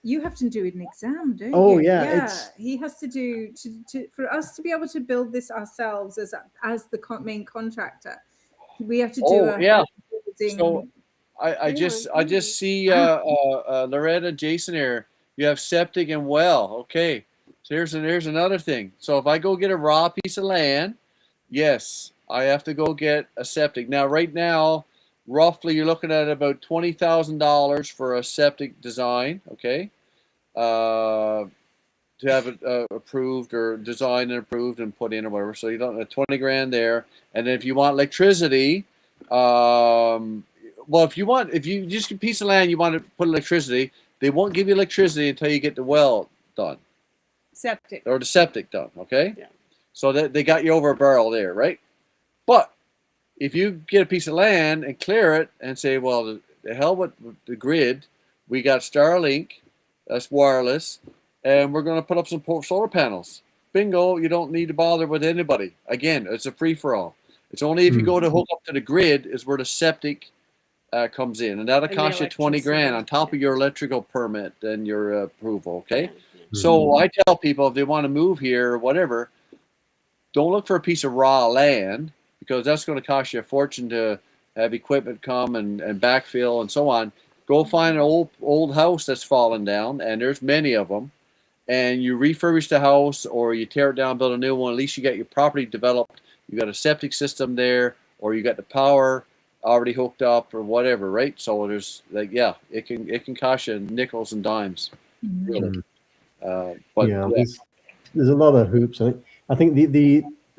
you have to do an exam, don't you? Oh yeah, he has to do for us to be able to build this ourselves as the main contractor. We have to do So I just see Loretta, Jason here. You have septic and well. Okay, so here's another thing. So if I go get a raw piece of land, yes, I have to go get a septic. Now, right now, roughly you're looking at about $20,000 for a septic design. Okay, to have it approved or designed and approved and put in or whatever. So you don't have 20 grand there. And then if you want electricity, well, if you just get a piece of land, you want to put electricity, they won't give you electricity until you get the well done. Septic. Or the septic done, okay? Yeah. So that they got you over a barrel there, right? But if you get a piece of land and clear it and say, well, the hell with the grid, we got Starlink, that's wireless, and we're going to put up some solar panels. Bingo, you don't need to bother with anybody. Again, it's a free-for-all. It's only if you go to hook up to the grid is where the septic comes in, and that'll cost you 20 grand on top of your electrical permit and your approval, okay? So I tell people if they want to move here or whatever, don't look for a piece of raw land, because that's going to cost you a fortune to have equipment come and backfill and so on. Go find an old house that's fallen down, and there's many of them, and you refurbish the house or you tear it down, build a new one. At least you got your property developed. You got a septic system there, or you got the power already hooked up or whatever, right? So there's it can cost you nickels and dimes, really. But there's a lot of hoops. I think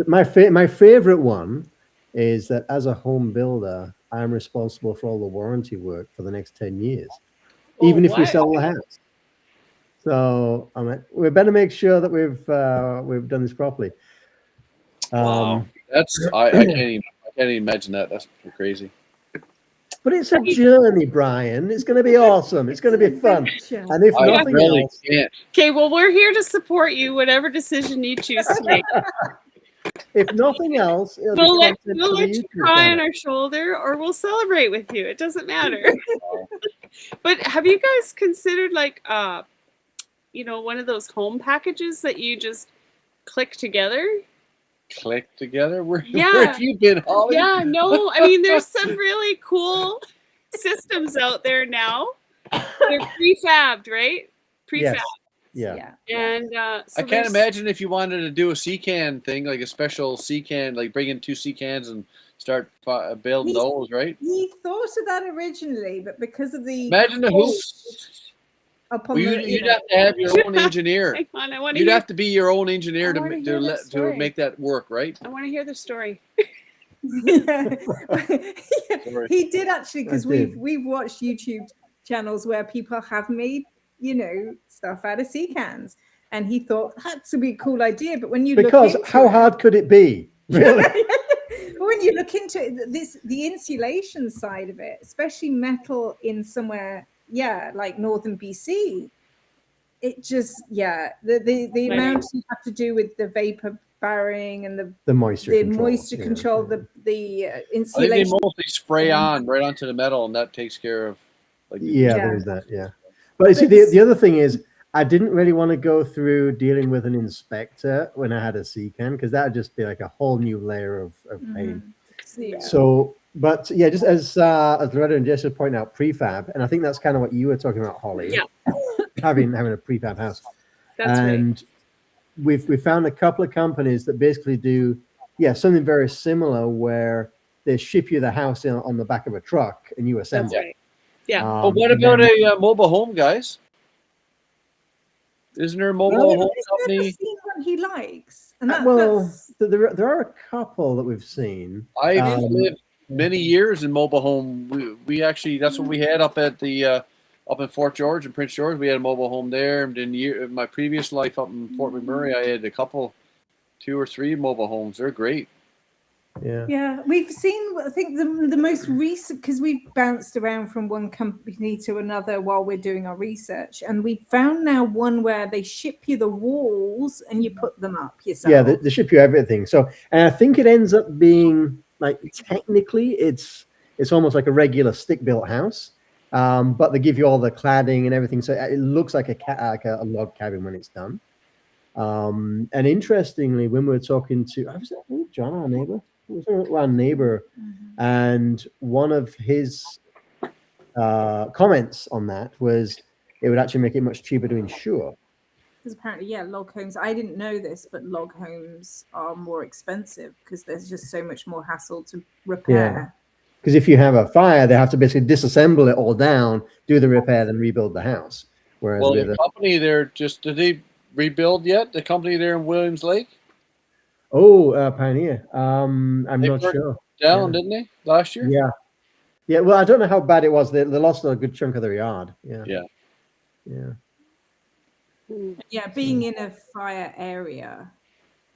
my favorite one is that as a home builder, I'm responsible for all the warranty work for the next 10 years, even if we sell the house. So I'm like, we better make sure that we've done this properly. Wow, I can't even imagine that. That's crazy. But it's a journey, Brian. It's going to be awesome. It's going to be fun. And if nothing else, okay, well, we're here to support you, whatever decision you choose to make. If nothing else, we'll let you cry on our shoulder, or we'll celebrate with you. It doesn't matter. But have you guys considered one of those home packages that you just click together? Click together? Where have you been, Holly? Yeah, no, I mean, there's some really cool systems out there now. They're prefabbed, right? Prefab. Yes. Yeah. And I can't imagine if you wanted to do a C-can thing, like a special C-can, like bring in 2 C-cans and start building those, right? He thought of that originally, but because of the... Imagine the hoops. You'd have to have your own engineer. Hang on, you'd have to be your own engineer to make that work, right? I want to hear the story. He did actually, because we've watched YouTube channels where people have made stuff out of sea cans, and he thought that's a really cool idea. But when you how hard could it be, really? When you look into the insulation side of it, especially metal in somewhere like northern BC, it just the amount you have to do with the vapor barring and the moisture control, the insulation. I think they mostly spray on right onto the metal, and that takes care of there's that. But see, the other thing is, I didn't really want to go through dealing with an inspector when I had a C-can, because that would just be like a whole new layer of pain. So, but just as Loretta and Jessica point out, prefab, and I think that's kind of what you were talking about, Holly. Yeah. having a prefab house. That's right. We found a couple of companies that basically do something very similar, where they ship you the house on the back of a truck and you assemble. That's right. Yeah. But what about a mobile home, guys? Isn't there a mobile home company? What he likes. And there are a couple that we've seen. I've lived many years in mobile home. We actually, that's what we had up at the up in Fort George and Prince George. We had a mobile home there. And in my previous life up in Fort McMurray, I had 2 or 3 mobile homes. They're great. Yeah, we've seen, I think the most recent, because we've bounced around from one company to another while we're doing our research, and we found now one where they ship you the walls and you put them up yourself. Yeah, they ship you everything. So, and I think it ends up being like, technically it's almost like a regular stick-built house, but they give you all the cladding and everything, so it looks like a log cabin when it's done. And interestingly, when we were talking to, I think John, our neighbor, and one of his comments on that was it would actually make it much cheaper to insure. Because apparently, yeah, log homes, I didn't know this, but log homes are more expensive because there's just so much more hassle to repair. Because if you have a fire, they have to basically disassemble it all down, do the repair, then rebuild the house. Whereas well, the company there, did they rebuild yet? The company there in Williams Lake? Oh, Pioneer. I'm they not sure. Down, didn't they, last year? Yeah. Well, I don't know how bad it was. They lost a good chunk of their yard. Yeah. Yeah, being in a fire area.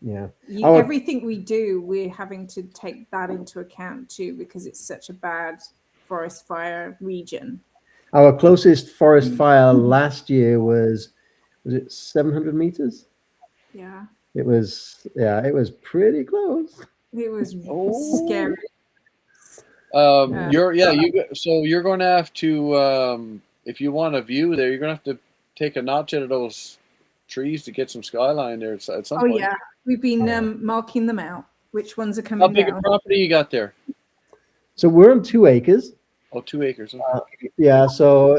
Yeah. Everything we do, we're having to take that into account too, because it's such a bad forest fire region. Our closest forest fire last year was it 700 meters? Yeah. It was pretty close. It was scary. You're going to have to, if you want a view there, you're going to have to take a notch out of those trees to get some skyline there at some point. Oh yeah, we've been marking them out. Which ones are coming How big down? a property you got there? So we're on 2 acres. Oh, 2 acres. Okay. Yeah, so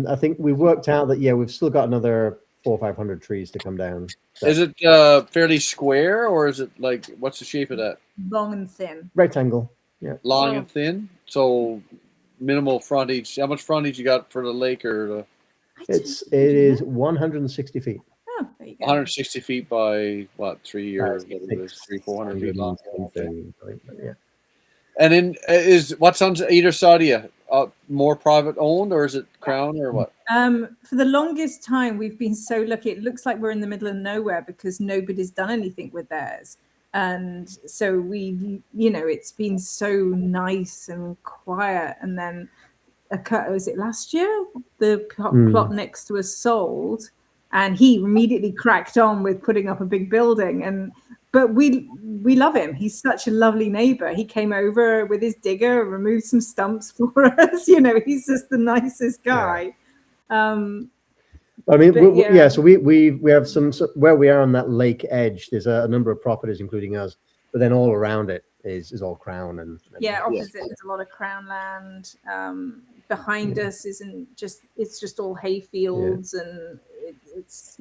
I think we worked out that we've still got another 400 or 500 trees to come down. So. Is it fairly square, or is it like, what's the shape of that? Long and thin. Rectangle. Yeah. Long and thin. So minimal frontage. How much frontage you got for the lake or the? It is 160 feet. Oh, there you go. 160 feet by what? 400 feet long. Yeah. And then what's on either side of you? More private owned, or is it Crown, or what? For the longest time, we've been so lucky. It looks like we're in the middle of nowhere because nobody's done anything with theirs. And so it's been so nice and quiet. And then, was it last year? The plot next to us sold, and he immediately cracked on with putting up a big building. But we love him. He's such a lovely neighbor. He came over with his digger, removed some stumps for us. He's just the nicest guy. I mean, so we have some, where we are on that lake edge, there's a number of properties, including us, but then all around it is all Crown. And opposite, there's a lot of Crown land. Behind us it's just all hay fields, and it's.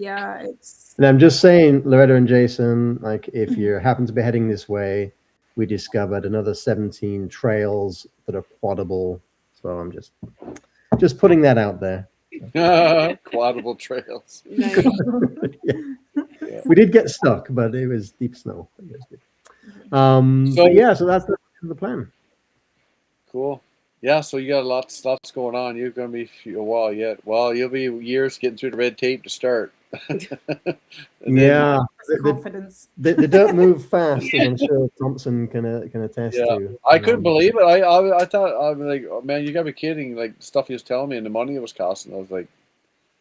And I'm just saying, Loretta and Jason, like, if you happen to be heading this way, we discovered another 17 trails that are quadable. So I'm just putting that out there. Quadable trails. Nice. We did get stuck, but it was deep snow. So that's the plan. Cool. Yeah, so you got lots going on. You're going to be a while yet. Well, you'll be years getting through the red tape to start. Confidence. They don't move fast, and I'm sure Thompson can attest to. I couldn't believe it. I thought, I was like, oh, man, you got to be kidding! Like, the stuff he was telling me and the money it was costing, I was like,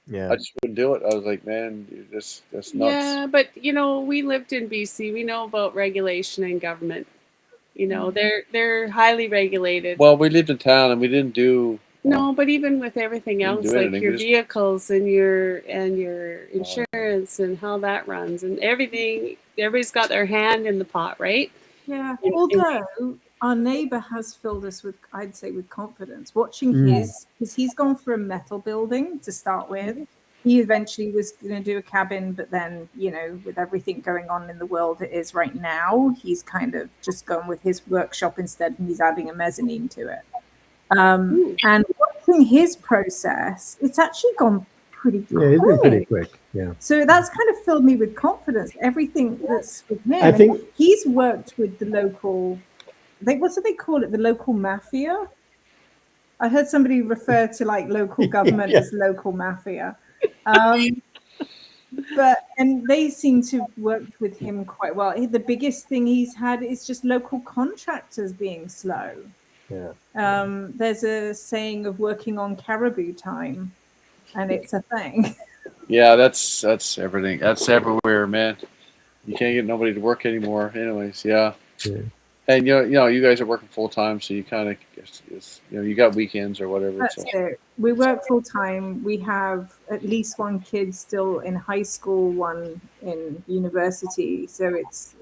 I just wouldn't do it. I was like, man, that's nuts. Yeah, but we lived in BC. We know about regulation and government. They're highly regulated. Well, we lived in town and we didn't do. No, but even with everything else, like your vehicles and your insurance and how that runs and everything, everybody's got their hand in the pot, right? Yeah. Although our neighbor has filled us with, I'd say, with confidence. Watching his, because he's gone for a metal building to start with. He eventually was going to do a cabin, but then, with everything going on in the world it is right now, he's kind of just gone with his workshop instead, and he's adding a mezzanine to it. And watching his process, it's actually gone pretty quick. Yeah, it's been pretty quick. Yeah. So that's kind of filled me with confidence. Everything that's with him. I think he's worked with the local, what do they call it? The local mafia? I heard somebody refer to like local government as local mafia. And they seem to have worked with him quite well. The biggest thing he's had is just local contractors being slow. Yeah. There's a saying of working on caribou time, and it's a thing. Yeah, that's everything. That's everywhere, man. You can't get nobody to work anymore. Anyways, yeah. And you know, you guys are working full time, so you kind of, you got weekends or whatever. That's it. We work full time. We have at least one kid still in high school, one in university. So it's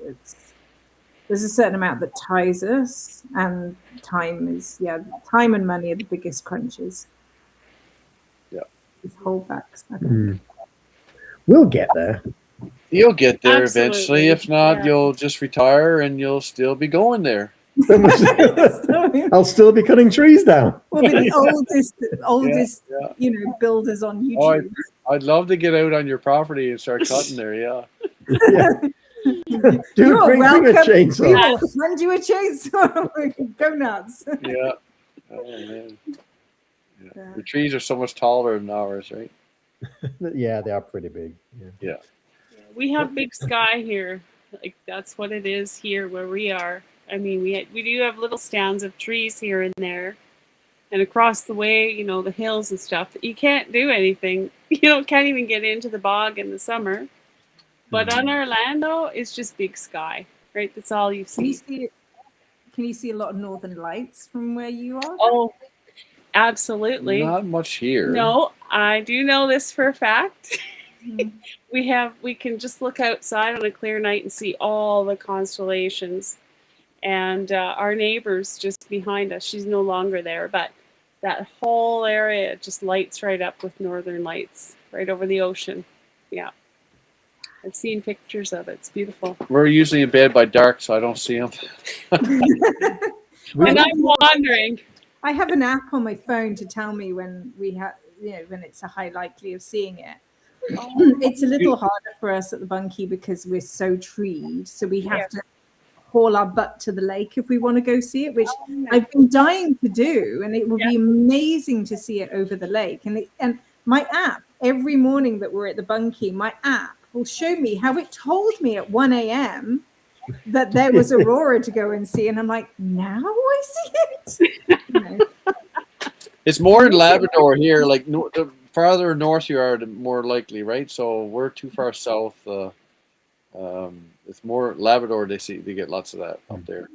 there's a certain amount that ties us, and time and money are the biggest crunches. Yeah. These holdbacks. We'll get there. You'll get there Absolutely. eventually. If not, you'll just retire and you'll still be going there. I'll still be cutting trees down. We'll be the oldest, builders on YouTube. I'd love to get out on your property and start cutting there. Yeah. Dude, bring a chainsaw. We will send you a chainsaw. Go nuts. Yeah. Oh man. Yeah. The trees are so much taller than ours, right? Yeah, they are pretty big. Yeah. We have big sky here. Like that's what it is here where we are. I mean, we do have little stands of trees here and there, and across the way, the hills and stuff. You can't do anything. Can't even get into the bog in the summer. But on our land, though, it's just big sky, right? That's all you see. Can you see a lot of northern lights from where you are? Oh, absolutely. Not much here. No, I do know this for a fact. We can just look outside on a clear night and see all the constellations. And our neighbor's just behind us. She's no longer there, but that whole area just lights right up with northern lights right over the ocean. Yeah. I've seen pictures of it. It's beautiful. We're usually in bed by dark, so I don't see them. And I'm wandering. I have an app on my phone to tell me when we have, when it's a high likely of seeing it. It's a little harder for us at the bunkie because we're so treed, so we have to haul our butt to the lake if we want to go see it, which I've been dying to do, and it would be amazing to see it over the lake. And my app, every morning that we're at the bunkie, my app will show me how it told me at 1 a.m. that there was aurora to go and see, and I'm like, now I see it. It's more in Labrador here, like the farther north you are, the more likely, right? So we're too far south. It's more Labrador. They get lots of that up there.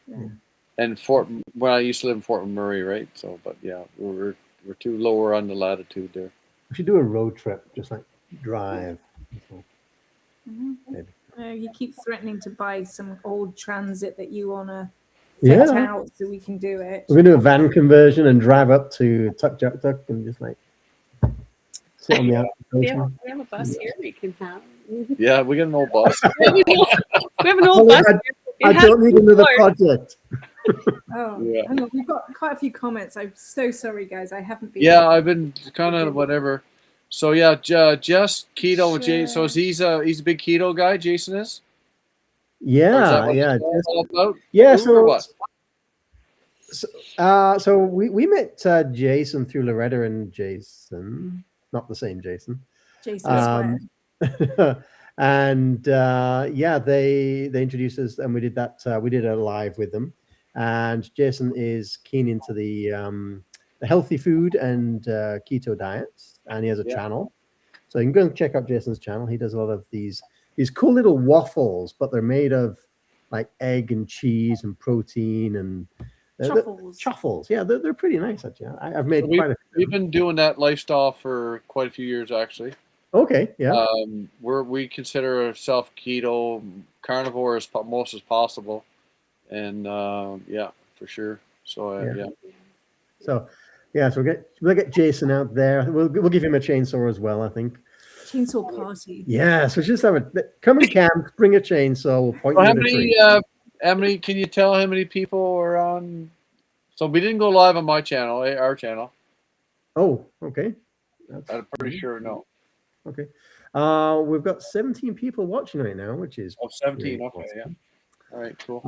Yeah. And when I used to live in Fort McMurray, right? So, but yeah, we're too lower on the latitude there. We should do a road trip, just like drive. Maybe. You keep threatening to buy some old transit that you want to fit out so we can do it. We're going to do a van conversion and drive up to Tuk and just like sit on the outside. We have a bus here we can have. Yeah, we got an old bus. We have an old bus. I don't need another project. Hang on, we've got quite a few comments. I'm so sorry, guys. I haven't been. Yeah, I've been kind of whatever. So yeah, just keto. Sure. So he's a big keto guy. Jason is. Yeah. So we met Jason through Loretta and Jason, not the same Jason. Jason. And they introduced us, and we did that. We did a live with them, and Jason is keen into the healthy food and keto diets, and he has a channel, so you can go and check out Jason's channel. He does a lot of these cool little waffles, but they're made of like egg and cheese and protein and truffles. Yeah, they're pretty nice actually. I've made quite a few. We've been doing that lifestyle for quite a few years actually. Okay, yeah. We consider ourselves keto carnivore as most as possible, and for sure. So So we'll get Jason out there. We'll give him a chainsaw as well, I think. Chainsaw party. Yeah, so just come and camp, bring a chainsaw. We'll point you at a tree. How many? Can you tell how many people are on? So we didn't go live on my channel, our channel. Oh, okay. I'm pretty sure no. Okay. We've got 17 people watching right now, which is 17. Okay, awesome. Yeah. All right, cool.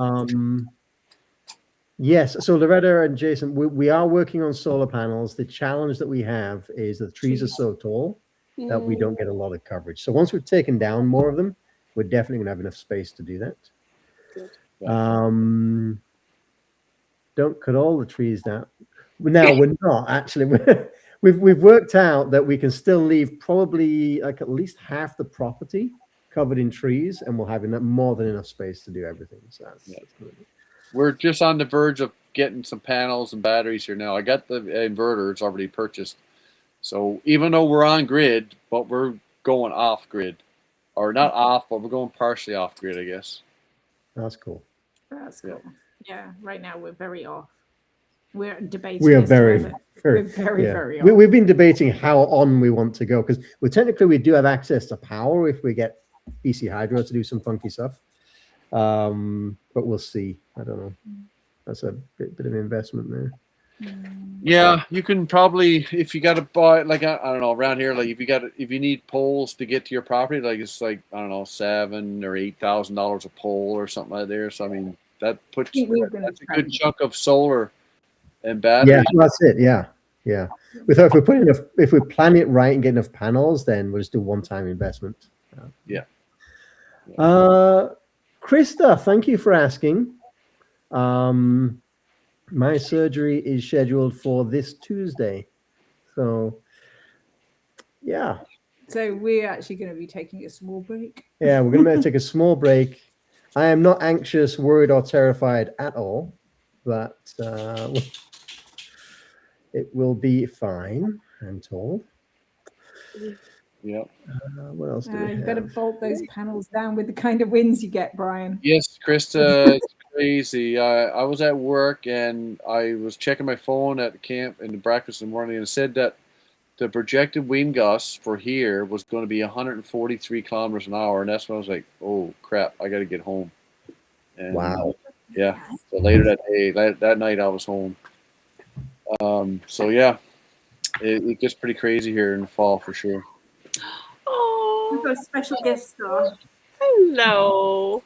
Yes. So Loretta and Jason, we are working on solar panels. The challenge that we have is the trees are so tall, that we don't get a lot of coverage. So once we've taken down more of them, we're definitely gonna have enough space to do that. Good. Don't cut all the trees down. Now we're not actually. We've worked out that we can still leave probably like at least half the property covered in trees, and we'll have more than enough space to do everything. So that's good. We're just on the verge of getting some panels and batteries here now. I got the inverter; it's already purchased. So even though we're on grid, but we're going off grid, or not off, but we're going partially off grid, I guess. That's cool. That's cool. Yeah, right now we're very off. We're debating. We are very off. We've been debating how on we want to go, because technically we do have access to power if we get BC Hydro to do some funky stuff. But we'll see. I don't know. That's a bit of investment there. Yeah, you can probably, if you got to buy, like, I don't know, around here, like if you need poles to get to your property, like it's like, I don't know, $7,000 or $8,000 a pole or something like there. So I mean, that's a good chunk of solar and battery. Yeah, that's it. Yeah. We thought if we plan it right and get enough panels, then we'll just do one-time investment. Krista, thank you for asking. My surgery is scheduled for this Tuesday. So, yeah. So we're actually going to be taking a small break. Yeah, we're going to take a small break. I am not anxious, worried, or terrified at all, but it will be fine, I'm told. Yeah. What else do we have? You better bolt those panels down with the kind of winds you get, Brian. Yes, Krista, it's crazy. I was at work and I was checking my phone at the camp in the breakfast in the morning, and it said that the projected wind gusts for here was going to be 143 kilometers an hour, and that's when I was like, "Oh crap, I got to get home." And, wow. Yeah. So later that night, I was home. So yeah, it gets pretty crazy here in the fall for sure. We've got a special guest star. Hello.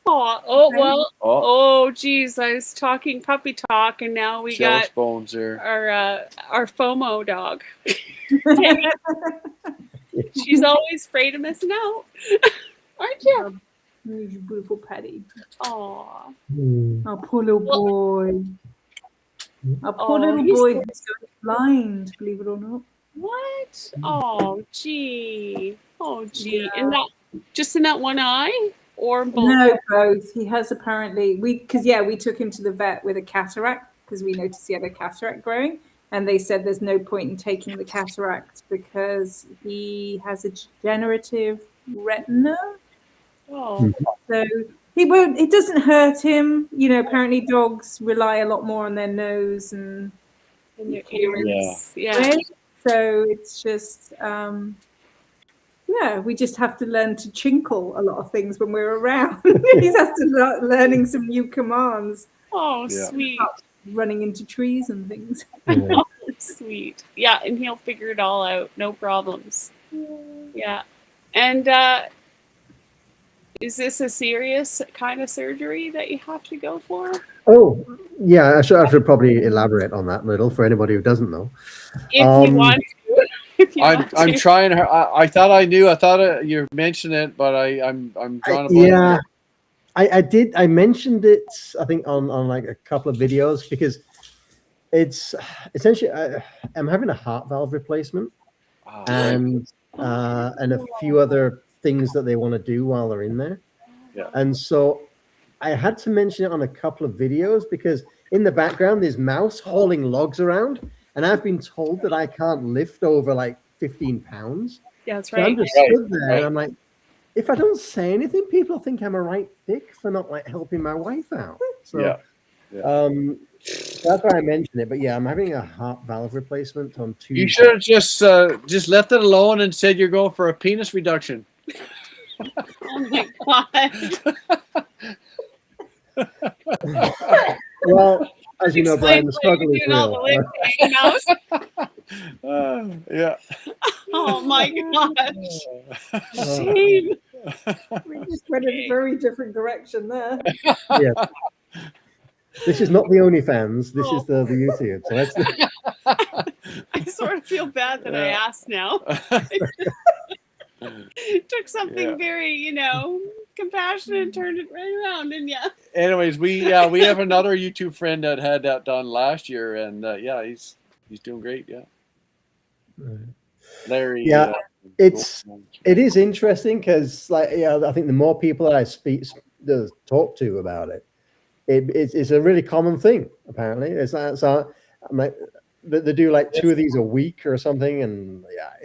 Oh, geez, I was talking puppy talk, and now we got bones there. Our FOMO dog. She's always afraid of missing out, aren't you? You beautiful Patty. Aw. Our poor little boy. Our poor little boy who's going blind, believe it or not. What? Oh, gee. Yeah. In that one eye, or both? No, both. He has apparently we took him to the vet with a cataract because we noticed he had a cataract growing, and they said there's no point in taking the cataract because he has a degenerative retina. Oh. So he won't. It doesn't hurt him. You know, apparently dogs rely a lot more on their nose and their ears. Yeah. Right? So it's just, we just have to learn to chinkle a lot of things when we're around. He has to start learning some new commands. Oh, sweet. Running into trees and things. Oh, sweet. Yeah, and he'll figure it all out. No problems. Yeah. And is this a serious kind of surgery that you have to go for? Oh, yeah, I should probably elaborate on that a little for anybody who doesn't know. If you want to. I'm trying. I thought I knew. I thought you mentioned it, but I'm drawing a blank. Yeah, I did. I mentioned it, I think, on like a couple of videos, because it's essentially I'm having a heart valve replacement, and a few other things that they want to do while they're in there. Yeah. And so I had to mention it on a couple of videos because in the background there's mouse hauling logs around, and I've been told that I can't lift over like 15 pounds. Yeah, that's So right. I'm just stood there and I'm like, if I don't say anything, people think I'm a right dick for not like helping my wife out. So that's why I mentioned it. But yeah, I'm having a heart valve replacement on Tuesday. You should have just left it alone and said you're going for a penis reduction. Oh my god. Well, as you know, Brian, the struggle is real. Yeah. Oh my gosh. Shame. We just went in a very different direction there. Yeah. This is not the OnlyFans. This is the YouTube. So I sort of feel bad that I asked now. Took something very, compassionate and turned it right around, didn't ya? Anyways, we have another YouTube friend that had that done last year, and he's doing great. Yeah, Larry. Yeah, it is interesting because I think the more people that I talk to about it, it's a really common thing. Apparently, it's not, so I'm like, they do like 2 of these a week or something, and yeah.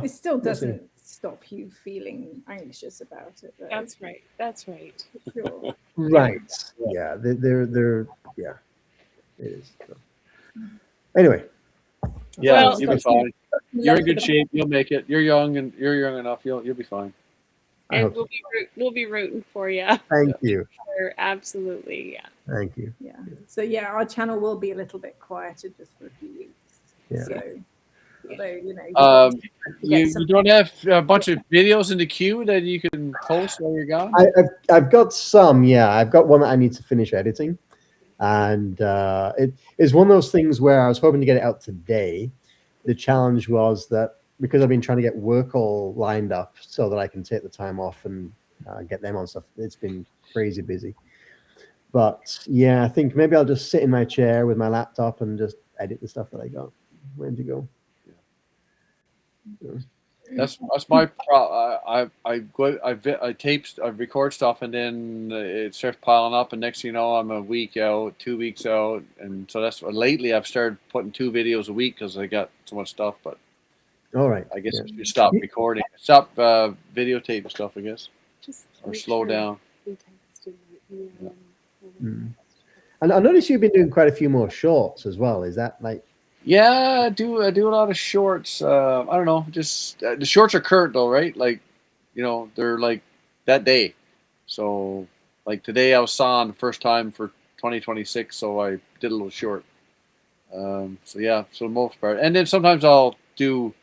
It still doesn't stop you feeling anxious about it, though. That's right. That's right. Sure. Right. Yeah. They're yeah. It is. So. Anyway. Yeah, you'll be fine. You're in good shape. You'll make it. You're young enough. You'll be fine. And we'll be rooting for you. Thank you. Sure, absolutely. Yeah. Thank you. Yeah. So our channel will be a little bit quieter just for a few weeks. Yeah. So, although, you don't have a bunch of videos in the queue that you can post while you're gone? I've got some. Yeah, I've got one that I need to finish editing, and it is one of those things where I was hoping to get it out today. The challenge was that because I've been trying to get work all lined up so that I can take the time off and get them on stuff. It's been crazy busy. But yeah, I think maybe I'll just sit in my chair with my laptop and just edit the stuff that I got ready to go. That's my problem. I record stuff, and then it starts piling up, and next thing you know, I'm a week out, 2 weeks out, and so that's lately I've started putting 2 videos a week because I got so much stuff. But all right, I guess you stop recording, stop videotaping stuff, I guess, or slow down. And I noticed you've been doing quite a few more shorts as well. Is that like? Yeah, I do a lot of shorts. I don't know, just the shorts are current though, right? Like, they're like that day. So like today I was sawing the first time for 2026, so I did a little short. So the most part. And then sometimes I'll do,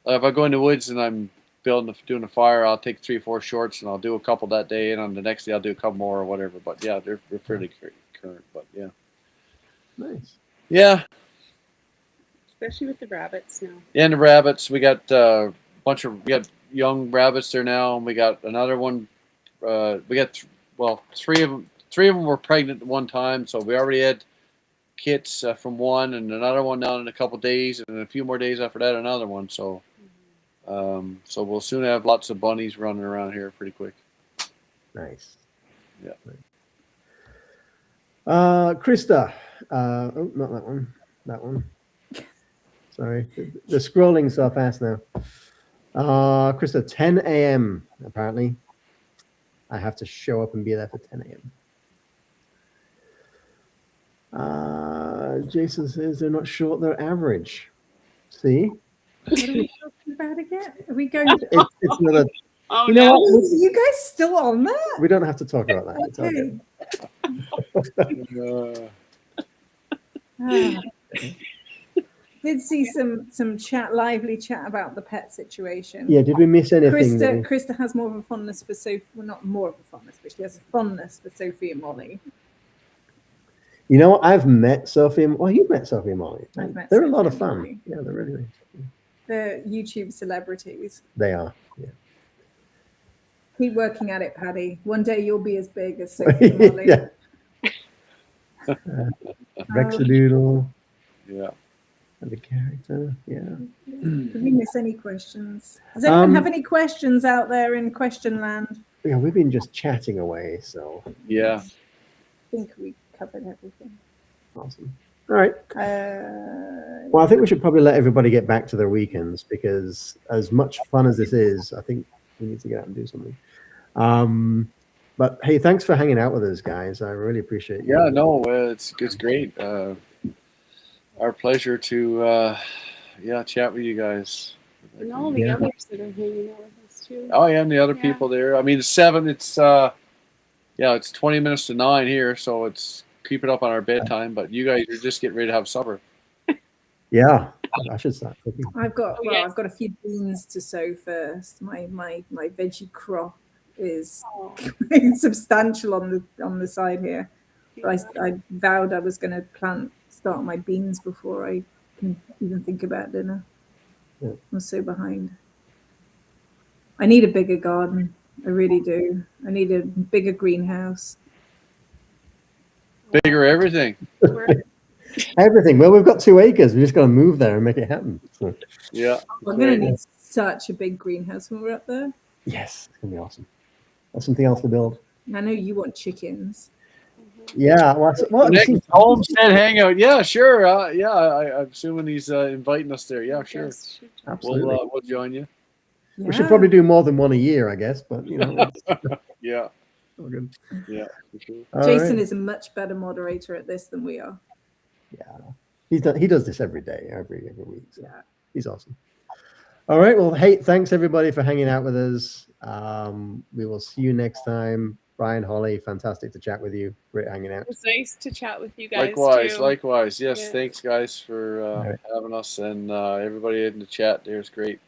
if I go in the woods and I'm doing a fire, I'll take 3 or 4 shorts and I'll do a couple that day, and on the next day I'll do a couple more or whatever. But yeah, they're fairly current. But yeah, Nice. Yeah. Especially with the rabbits now. Yeah, and the rabbits, we got we got young rabbits there now, and we got another one. We got 3 of them. 3 of them were pregnant at one time, so we already had kits from one, and another one down in a couple days, and a few more days after that, another one. So, so we'll soon have lots of bunnies running around here pretty quick. Nice. Yeah. Krista. Oh, not that one. That one. Sorry, the scrolling so fast now. Krista, 10 a.m. apparently. I have to show up and be there for 10 a.m. Jason says they're not short, they're average. See? What are we talking about again? Are we going to... It's another... Oh, you know no. what? Are you guys still on that? We don't have to talk about that. It's okay. Did see some lively chat about the pet situation. Yeah, did we miss anything? Krista has more of a fondness for Sophie. Well, not more of a fondness, but she has a fondness for Sophie and Molly. You know what? I've met Sophie. Well, you've met Sophie and Molly. They're a lot of fun. Molly. Yeah, they're really nice. They're YouTube celebrities. They are. Yeah. Keep working at it, Paddy. One day you'll be as big as Sophie and Molly. Yeah. Rexadoodle. Yeah. The character. Yeah. Did we miss any questions? Does anyone have any questions out there in question land? Yeah, we've been just chatting away, so. Yeah. I think we covered everything. Awesome. All right. Well, I think we should probably let everybody get back to their weekends, because as much fun as this is, I think we need to get out and do something. But hey, thanks for hanging out with us, guys. I really appreciate it. Yeah, no, it's great. Our pleasure to chat with you guys. And all the others that are hanging out with us too. Oh yeah, and the other people there. I mean, it's 7. It's it's 20 minutes to 9 here, so it's keep it up on our bedtime. But you guys are just getting ready to have supper. Yeah, I should start cooking. I've got a few beans to sow first. My veggie crop is substantial on the side here. I vowed I was going to start my beans before I can even think about dinner. Yeah. I'm so behind. I need a bigger garden. I really do. I need a bigger greenhouse. Bigger everything. Everything. Well, we've got 2 acres. We just got to move there and make it happen. So, Yeah. I'm going to need such a big greenhouse when we're up there. yes, it's going to be awesome. That's something else to build. I know you want chickens. Yeah. Well, Next homestead hangout. Yeah, sure. Yeah, I'm assuming he's inviting us there. Yeah, sure. absolutely. We'll join you. Yeah. We should probably do more than one a year, I guess. But Yeah. all good. Yeah, for sure. All Jason right. is a much better moderator at this than we are. Yeah, he does this every day, every week. So Yeah. he's awesome. All right. Well, hey, thanks everybody for hanging out with us. We will see you next time. Bryan, Holly, fantastic to chat with you. Great hanging out. It's nice to chat with you guys. Likewise. Yes, Yeah. thanks guys for having us, and everybody in the chat there is great.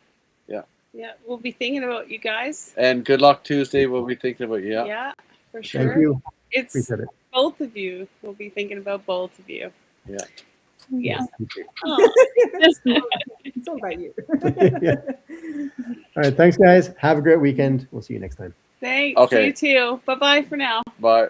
Yeah, we'll be thinking about you guys. And good luck Tuesday. We'll be thinking about you. Yeah. Yeah, for sure. Thank you. It's Appreciate it. both of you. We'll be thinking about both of you. Yeah. Yeah. You too. Oh. It's all about you. Yeah. All right. Thanks, guys. Have a great weekend. We'll see you next time. Thanks. Okay. You too. Bye-bye for now. Bye.